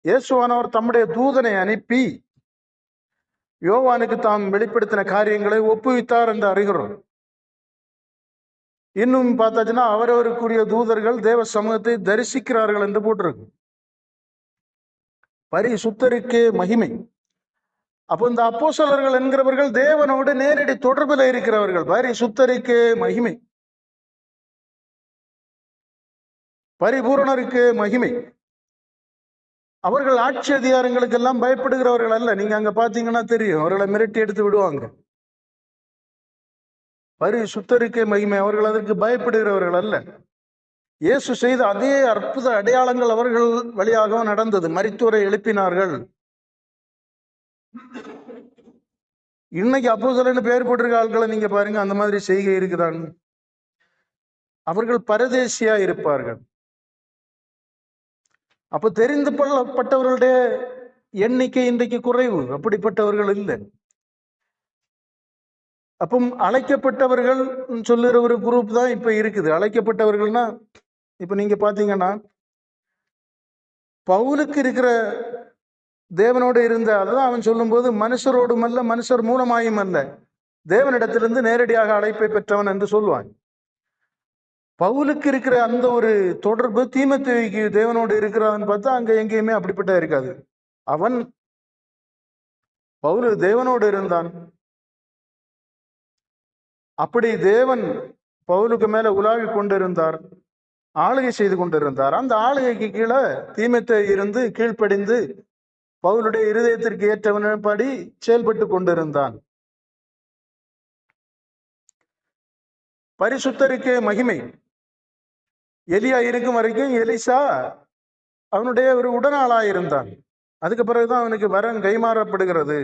இயேசுவானவர் தம்முடைய தூதனை அனுப்பி யோவானுக்கு தாம் வெளிப்படுத்தின காரியங்களை ஒப்புவித்தார் என்று அறிகிறோம். இன்னும் பார்த்தாச்சுன்னா அவரவருக்குரிய தூதர்கள் தேவ சமூகத்தை தரிசிக்கிறார்கள் என்று போட்டிருக்கு. பரிசுத்தருக்கே மகிமை. அப்போ இந்த அப்போஸ்தலர்கள் என்கிறவர்கள் தேவனோடு நேரடி தொடர்பில் இருக்கிறவர்கள். பரிசுத்தருக்கே மகிமை, பரிபூரணருக்கு மகிமை. அவர்கள் ஆட்சி அதிகாரங்களுக்கு எல்லாம் பயப்படுகிறவர்கள் அல்ல. நீங்க அங்க பாத்தீங்கன்னா தெரியும், அவர்களை மிரட்டி எடுத்து விடுவாங்க. பரிசுத்தருக்கே மகிமை. அவர்கள் அதற்கு பயப்படுகிறவர்கள் அல்ல. இயேசு செய்த அதே அற்புத அடையாளங்கள் அவர்கள் வழியாக நடந்தது. மரித்தோரை எழுப்பினார்கள். இன்னைக்கு அப்போஸ்தலர்னு பெயர் போட்டிருக்க ஆட்களை நீங்க பாருங்க, அந்த மாதிரி செய்கை இருக்குதான். அவர்கள் பரதேசியா இருப்பார்கள். அப்ப தெரிந்து கொள்ளப்பட்டவர்களுடைய எண்ணிக்கை இன்றைக்கு குறைவு. அப்படிப்பட்டவர்கள் இல்லை. அப்போ அழைக்கப்பட்டவர்கள் சொல்லுற ஒரு குரூப் தான் இப்ப இருக்குது. அழைக்கப்பட்டவர்கள்னா இப்ப நீங்க பாத்தீங்கன்னா பவுலுக்கு இருக்கிற தேவனோடு இருந்த, அதுதான் அவன் சொல்லும் போது மனுஷரோடும் அல்ல மனுஷர் மூலமாயும் அல்ல, தேவனிடத்திலிருந்து நேரடியாக அழைப்பை பெற்றவன் என்று சொல்லுவான். பவுலுக்கு இருக்கிற அந்த ஒரு தொடர்பு தீமோத்தேயுக்கு தேவனோடு இருக்கிறான்னு பார்த்தா அங்க எங்கேயுமே அப்படிப்பட்ட இருக்காது. அவன் பவுல் தேவனோடு இருந்தான். அப்படி தேவன் பவுலுக்கு மேல உலாவி கொண்டிருந்தார், ஆளுகை செய்து கொண்டிருந்தார். அந்த ஆளுகைக்கு கீழே தீமோத்தேயு இருந்து கீழ்ப்படிந்து பவுலுடைய இருதயத்திற்கு ஏற்றவனபடி செயல்பட்டு கொண்டிருந்தான். பரிசுத்தருக்கே மகிமை. எலியா இருக்கும் வரைக்கும் எலிசா அவனுடைய ஒரு உடனாளாயிருந்தான். அதுக்கு பிறகுதான் அவனுக்கு வரம் கைமாறப்படுகிறது.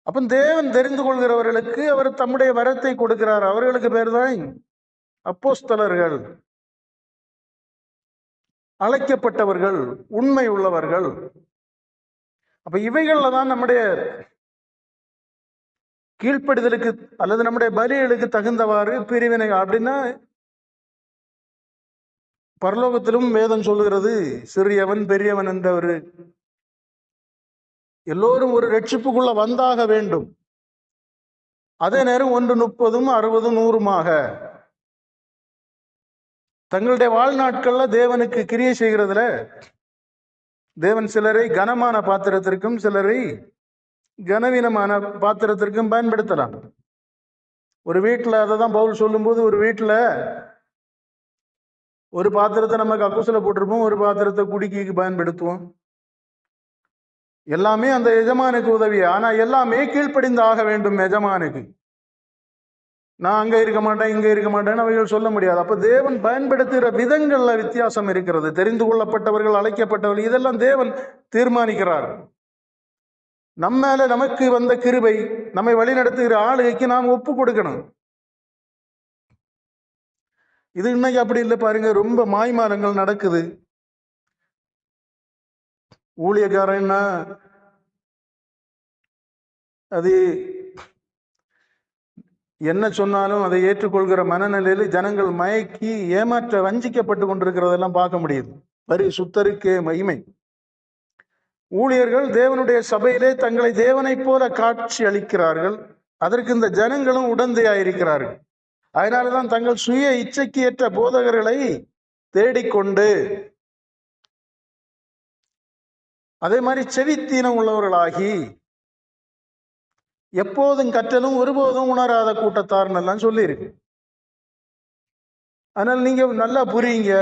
அப்ப தேவன் தெரிந்து கொள்கிறவர்களுக்கு அவர் தம்முடைய வரத்தை கொடுக்கிறார். அவர்களுக்கு பேர் தான் அப்போஸ்தலர்கள், அழைக்கப்பட்டவர்கள், உண்மை உள்ளவர்கள். அப்ப இவைகள்ல தான் நம்முடைய கீழ்ப்படிதலுக்கு அல்லது நம்முடைய பலிகளுக்கு தகுந்தவாறு பிரிவினை. அப்படின்னா பரலோகத்திலும் வேதம் சொல்லுகிறது சிறியவன் பெரியவன் என்ற ஒரு, எல்லோரும் ஒரு ரட்சிப்புக்குள்ள வந்தாக வேண்டும். அதே நேரம் 1 30 60 100 தங்களுடைய வாழ்நாட்கள்ல தேவனுக்கு கிரியை செய்கிறதுல தேவன் சிலரை கனமான பாத்திரத்திற்கும் சிலரை கனவீனமான பாத்திரத்திற்கும் பயன்படுத்தலாம். ஒரு வீட்டுல அதை தான் பவுல் சொல்லும் போது, ஒரு வீட்டுல ஒரு பாத்திரத்தை நம்ம கக்கூசில போட்டிருப்போம், ஒரு பாத்திரத்தை குடிக்கு பயன்படுத்துவோம். எல்லாமே அந்த எஜமானுக்கு உதவி. ஆனா எல்லாமே கீழ்ப்படிந்து ஆக வேண்டும் எஜமானுக்கு. நான் அங்க இருக்க மாட்டேன் இங்க இருக்க மாட்டேன்னு அவைகள் சொல்ல முடியாது. அப்ப தேவன் பயன்படுத்துகிற விதங்கள்ல வித்தியாசம் இருக்கிறது. தெரிந்து கொள்ளப்பட்டவர்கள், அழைக்கப்பட்டவர்கள், இதெல்லாம் தேவன் தீர்மானிக்கிறார். நம்மால நமக்கு வந்த கிருபை, நம்மை வழிநடத்துகிற ஆளுகைக்கு நாம் ஒப்பு கொடுக்கணும். இது இன்னைக்கு அப்படி இல்லை பாருங்க. ரொம்ப மாய்மாலங்கள் நடக்குது. ஊழியக்காரன்னா அது என்ன சொன்னாலும் அதை ஏற்றுக்கொள்கிற மனநிலையில ஜனங்கள் மயக்கி ஏமாற்ற வஞ்சிக்கப்பட்டு கொண்டிருக்கிறதெல்லாம் பார்க்க முடியுது. பரிசுத்தருக்கே மகிமை. ஊழியர்கள் தேவனுடைய சபையிலே தங்களை தேவனைப் போல காட்சி அளிக்கிறார்கள். அதற்கு இந்த ஜனங்களும் உடந்தையாயிருக்கிறார்கள். அதனாலதான் தங்கள் சுய இச்சைக்கு ஏற்ற போதகர்களை தேடிக்கொண்டு, அதே மாதிரி செவித்தீனம் உள்ளவர்களாகி எப்போதும் கற்றலும் ஒருபோதும் உணராத கூட்டத்தார்னு எல்லாம் சொல்லி இருக்கு. அதனால நீங்க நல்லா புரியுங்க.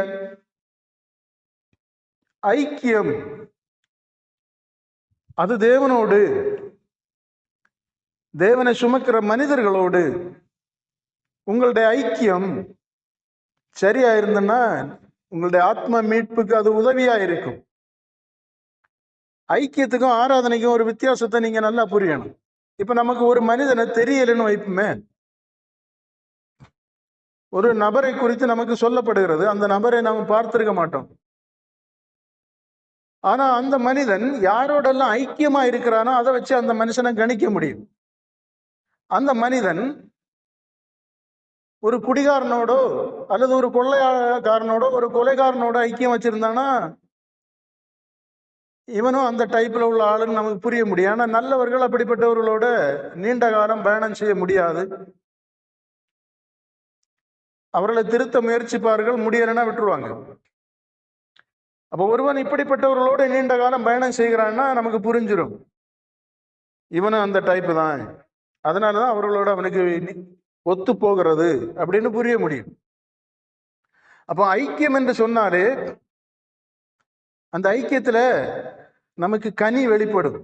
ஐக்கியம் அது தேவனோடு, தேவனை சுமக்கிற மனிதர்களோடு உங்களுடைய ஐக்கியம் சரியா இருந்ததுன்னா உங்களுடைய ஆத்ம மீட்புக்கு அது உதவியா இருக்கும். ஐக்கியத்துக்கும் ஆராதனைக்கும் ஒரு வித்தியாசத்தை நீங்க நல்லா புரியணும். இப்ப நமக்கு ஒரு மனிதனை தெரியலன்னு வைப்புமே, ஒரு நபரை குறித்து நமக்கு சொல்லப்படுகிறது, அந்த நபரை நாம் பார்த்திருக்க மாட்டோம். ஆனா அந்த மனிதன் யாரோடெல்லாம் ஐக்கியமா இருக்கிறானோ அதை வச்சு அந்த மனுஷனை கணிக்க முடியும். அந்த மனிதன் ஒரு குடிகாரனோடோ அல்லது ஒரு கொள்ளைக்காரனோடோ ஒரு கொலைகாரனோட ஐக்கியம் வச்சிருந்தானா இவனும் அந்த டைப்ல உள்ள ஆளுன்னு நமக்கு புரிய முடியும். ஆனா நல்லவர்கள் அப்படிப்பட்டவர்களோட நீண்ட காலம் பயணம் செய்ய முடியாது. அவர்களை திருத்த முயற்சிப்பார்கள், முடியலன்னா விட்டுருவாங்க. அப்ப ஒருவன் இப்படிப்பட்டவர்களோட நீண்ட காலம் பயணம் செய்கிறான்னா நமக்கு புரிஞ்சிடும் இவனும் அந்த டைப் தான், அதனாலதான் அவர்களோட அவனுக்கு ஒத்து போகிறது அப்படின்னு புரிய முடியும். அப்போ ஐக்கியம் என்று சொன்னாலே அந்த ஐக்கியத்துல நமக்கு கனி வெளிப்படும்.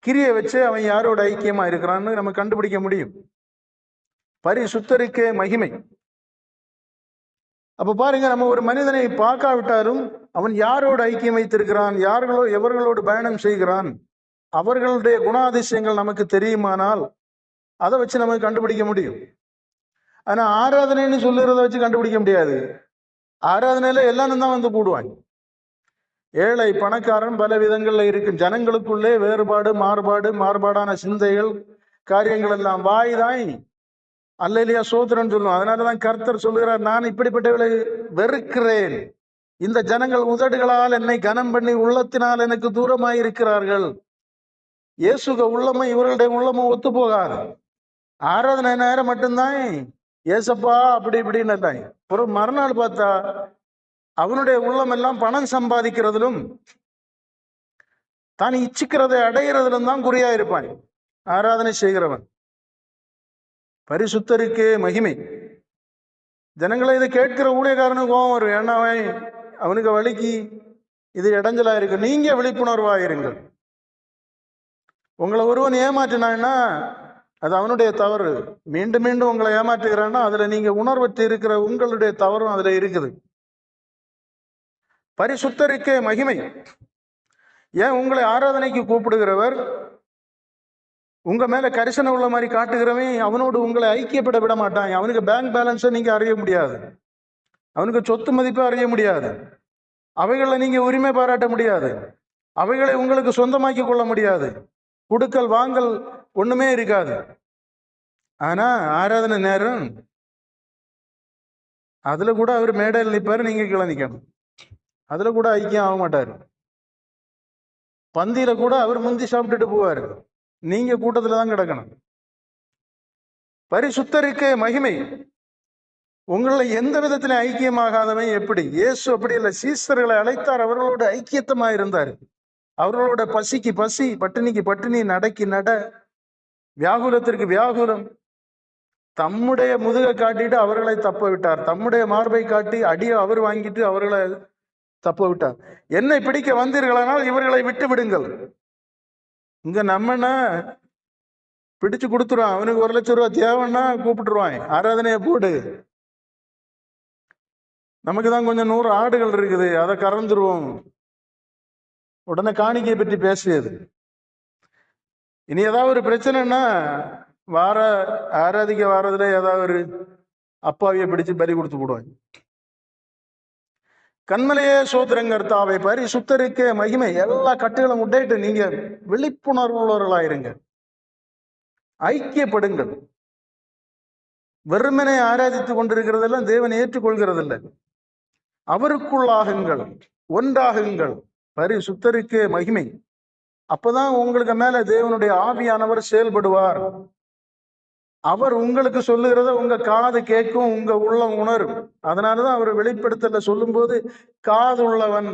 கிரியை வச்சு அவன் யாரோட ஐக்கியமா இருக்கிறான்னு நம்ம கண்டுபிடிக்க முடியும். பரிசுத்தருக்கே மகிமை. அப்ப பாருங்க, நம்ம ஒரு மனிதனை பார்க்காவிட்டாலும் அவன் யாரோடு ஐக்கியம் வைத்திருக்கிறான், எவர்களோடு பயணம் செய்கிறான், அவர்களுடைய குணாதிசயங்கள் நமக்கு தெரியுமானால் அதை வச்சு நமக்கு கண்டுபிடிக்க முடியும். ஆனா ஆராதனைன்னு சொல்லுறத வச்சு கண்டுபிடிக்க முடியாது. ஆராதனையில எல்லாரும் தான் வந்து கூடுவாங்க. ஏழை பணக்காரன் பல விதங்கள்ல இருக்கு. ஜனங்களுக்குள்ளே வேறுபாடு, மாறுபாடான சிந்தைகள், காரியங்கள் எல்லாம். வாய் தான் அல்லேலூயா சோத்திரம்னு சொல்லுவோம். அதனாலதான் கர்த்தர் சொல்லுகிறார், நான் இப்படிப்பட்டவர்களை வெறுக்கிறேன், இந்த ஜனங்கள் உதடுகளால் என்னை கனம் பண்ணி உள்ளத்தினால் எனக்கு தூரமாயிருக்கிறார்கள். இயேசுக உள்ளமும் இவர்களுடைய உள்ளமும் ஒத்து போகாது. ஆராதனை நேரம் மட்டும்தான் ஏசப்பா அப்படி இப்படின்னு. ஒரு மறுநாள் பார்த்தா அவனுடைய உள்ளம் எல்லாம் பணம் சம்பாதிக்கிறதிலும் தான் இச்சிக்கிறதை அடைகிறதிலும் தான் குறியா இருப்பான் ஆராதனை செய்கிறவன். பரிசுத்தருக்கே மகிமை. ஜனங்களை இதை கேட்கிற ஊழியக்காரனுக்கு கோபம் வரும். ஏன்னா அவனுக்கு வலிக்கு இது இடைஞ்சலா இருக்கு. நீங்க விழிப்புணர்வாயிருங்கள். உங்களை ஒருவன் ஏமாற்றினான்னா அது அவனுடைய தவறு. மீண்டும் மீண்டும் உங்களை ஏமாற்றுகிறான்னா அதுல நீங்க உணர்வற்று இருக்கிற உங்களுடைய தவறும் அதுல இருக்குது. பரிசுத்தருக்கே மகிமை. ஏன் உங்களை ஆராதனைக்கு கூப்பிடுகிறவர் உங்க மேல கரிசனை உள்ள மாதிரி காட்டுகிறவன் அவனோடு உங்களை ஐக்கியப்பட விட மாட்டான். அவனுக்கு பேங்க் பேலன்ஸை நீங்க அறிய முடியாது, அவனுக்கு சொத்து மதிப்பை அறிய முடியாது, அவைகளை நீங்க உரிமை பாராட்ட முடியாது, அவைகளை உங்களுக்கு சொந்தமாக்கி கொள்ள முடியாது, குடுக்கல் வாங்கல் ஒண்ணுமே இருக்காது. ஆனா ஆராதனை நேரம் அதுல கூட அவர் மேடையில் நிற்பாரு, நீங்க கீழே நிக்கணும். அதுல கூட ஐக்கியம் ஆக மாட்டாரு. பந்தியில கூட அவர் முந்தி சாப்பிட்டுட்டு போவாரு, நீங்க கூட்டத்துல தான் கிடக்கணும். பரிசுத்தருக்கே மகிமை. உங்களை எந்த விதத்துல ஐக்கியமாகாதவன் எப்படி? இயேசு அப்படி இல்லை. சீசர்களை அழைத்தார், அவர்களோட ஐக்கியத்தமா இருந்தார். அவர்களோட பசிக்கு பசி, பட்டினிக்கு பட்டினி, நடைக்கு நட, வியாகுலத்திற்கு வியாகுலம். தம்முடைய முதுகை காட்டிட்டு அவர்களை தப்ப விட்டார். தம்முடைய மார்பை காட்டி அடியை அவர் வாங்கிட்டு அவர்களை தப்ப விட்டார். என்னை பிடிக்க வந்தீர்களானால் இவர்களை விட்டு விடுங்கள். இங்க நம்மனா பிடிச்சு கொடுத்துருவான். அவனுக்கு 1 லட்சம் ரூபாய் தேவைன்னா கூப்பிட்டுருவான், ஆராதனையை போடு. நமக்கு தான் கொஞ்சம் 100 ஆடுகள் இருக்குது, அதை கறந்துருவோம். உடனே காணிக்கையை பற்றி பேசியது. இனி ஏதாவது ஒரு பிரச்சனைன்னா ஆராதிக்க வாரதுல ஏதாவது ஒரு அப்பாவியை பிடிச்சு பலி கொடுத்து போடுவாங்க. கண்மலையே சோத்திரங்கர்த்தாவை பரிசுத்தருக்கே மகிமை. எல்லா கட்டுகளும் உடையிட்டு நீங்க விழிப்புணர்வு உள்ளவர்களாயிருங்க, ஐக்கியப்படுங்கள். வெறுமனை ஆராதித்துக் கொண்டிருக்கிறதெல்லாம் தேவன் ஏற்றுக்கொள்கிறது இல்லை. அவருக்குள்ளாகுங்கள், ஒன்றாகுங்கள். பரிசுத்தருக்கே மகிமை. அப்பதான் உங்களுக்கு மேல தேவனுடைய ஆவியானவர் செயல்படுவார். அவர் உங்களுக்கு சொல்லுகிறத உங்க காது கேட்கும், உங்க உள்ளம் உணரும். அதனாலதான் அவர் வெளிப்படுத்தல சொல்லும் போது காது உள்ளவன்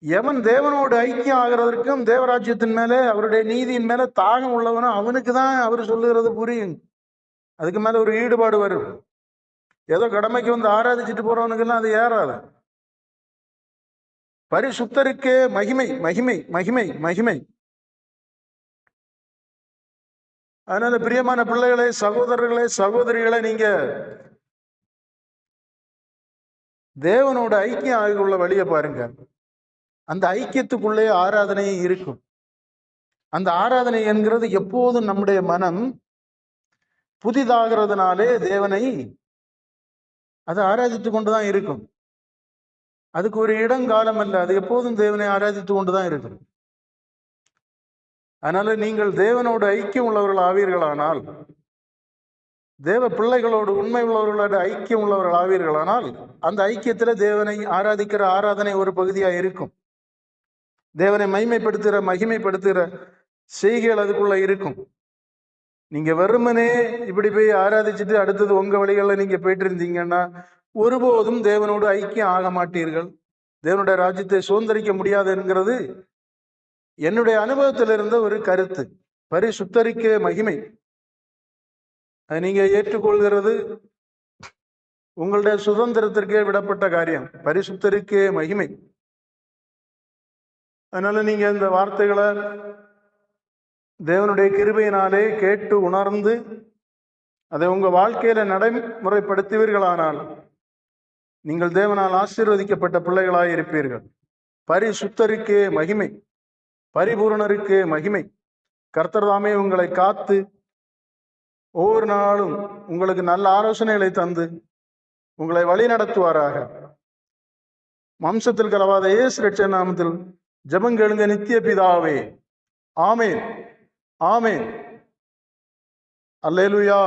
எவன் தேவனோடு ஐக்கியம் ஆகிறதற்கும் தேவராஜ்யத்தின் மேல அவருடைய நீதியின் மேல தாகம் உள்ளவனும் அவனுக்கு தான் அவர் சொல்லுகிறது புரியும். அதுக்கு மேல ஒரு ஈடுபாடு வரும். ஏதோ கடமைக்கு வந்து ஆராதிச்சுட்டு போறவனுக்கெல்லாம் அது ஏறாது. பரிசுத்தருக்கே மகிமை மகிமை மகிமை மகிமை. அதனால பிரியமான பிள்ளைகளே, சகோதரர்களே, சகோதரிகளை, நீங்க தேவனோட ஐக்கியம் ஆகியுள்ள வழியை பாருங்க. அந்த ஐக்கியத்துக்குள்ளே ஆராதனை இருக்கும். அந்த ஆராதனை என்கிறது எப்போதும் நம்முடைய மனம் புதிதாகிறதுனாலே தேவனை அது ஆராதித்து கொண்டுதான் இருக்கும். அதுக்கு ஒரு இடங்காலம் அல்ல, அது எப்போதும் தேவனை ஆராதித்து கொண்டுதான் இருக்கும். அதனால நீங்கள் தேவனோடு ஐக்கியம் உள்ளவர்கள் ஆவீர்களானால், தேவ பிள்ளைகளோடு உண்மை உள்ளவர்களோட ஐக்கியம் உள்ளவர்கள் ஆவீர்களானால், அந்த ஐக்கியத்துல தேவனை ஆராதிக்கிற ஆராதனை ஒரு பகுதியா இருக்கும். தேவனை மகிமைப்படுத்துகிற செய்கைகள் அதுக்குள்ள இருக்கும். நீங்க வெறுமனே இப்படி போய் ஆராதிச்சுட்டு அடுத்தது உங்க வழிகளில் நீங்க போயிட்டு இருந்தீங்கன்னா ஒருபோதும் தேவனோடு ஐக்கியம் ஆக மாட்டீர்கள். தேவனுடைய ராஜ்யத்தை சுதந்திரிக்க முடியாது என்கிறது என்னுடைய அனுபவத்தில் இருந்த ஒரு கருத்து. பரிசுத்தரிக்க மகிமை, அதை நீங்க ஏற்றுக்கொள்கிறது உங்களுடைய சுதந்திரத்திற்கே விடப்பட்ட காரியம். பரிசுத்தரிக்க மகிமை. அதனால நீங்க இந்த வார்த்தைகளை தேவனுடைய கிருபையினாலே கேட்டு உணர்ந்து அதை உங்க வாழ்க்கையில நடைமுறைப்படுத்துவீர்களானால் நீங்கள் தேவனால் ஆசீர்வதிக்கப்பட்ட பிள்ளைகளாய் இருப்பீர்கள். பரிசுத்தருக்கே மகிமை, பரிபூரணருக்கே மகிமை. கர்த்தர் தாமே உங்களை காத்து ஒவ்வொரு நாளும் உங்களுக்கு நல்ல ஆலோசனைகளை தந்து உங்களை வழி நடத்துவாராக. மாம்சத்தில் கலவாத இயேசு ரட்சகர் நாமத்தில் ஜெபங்கேளுங்க நித்திய பிதாவே. ஆமென், ஆமென், அல்லேலூயா.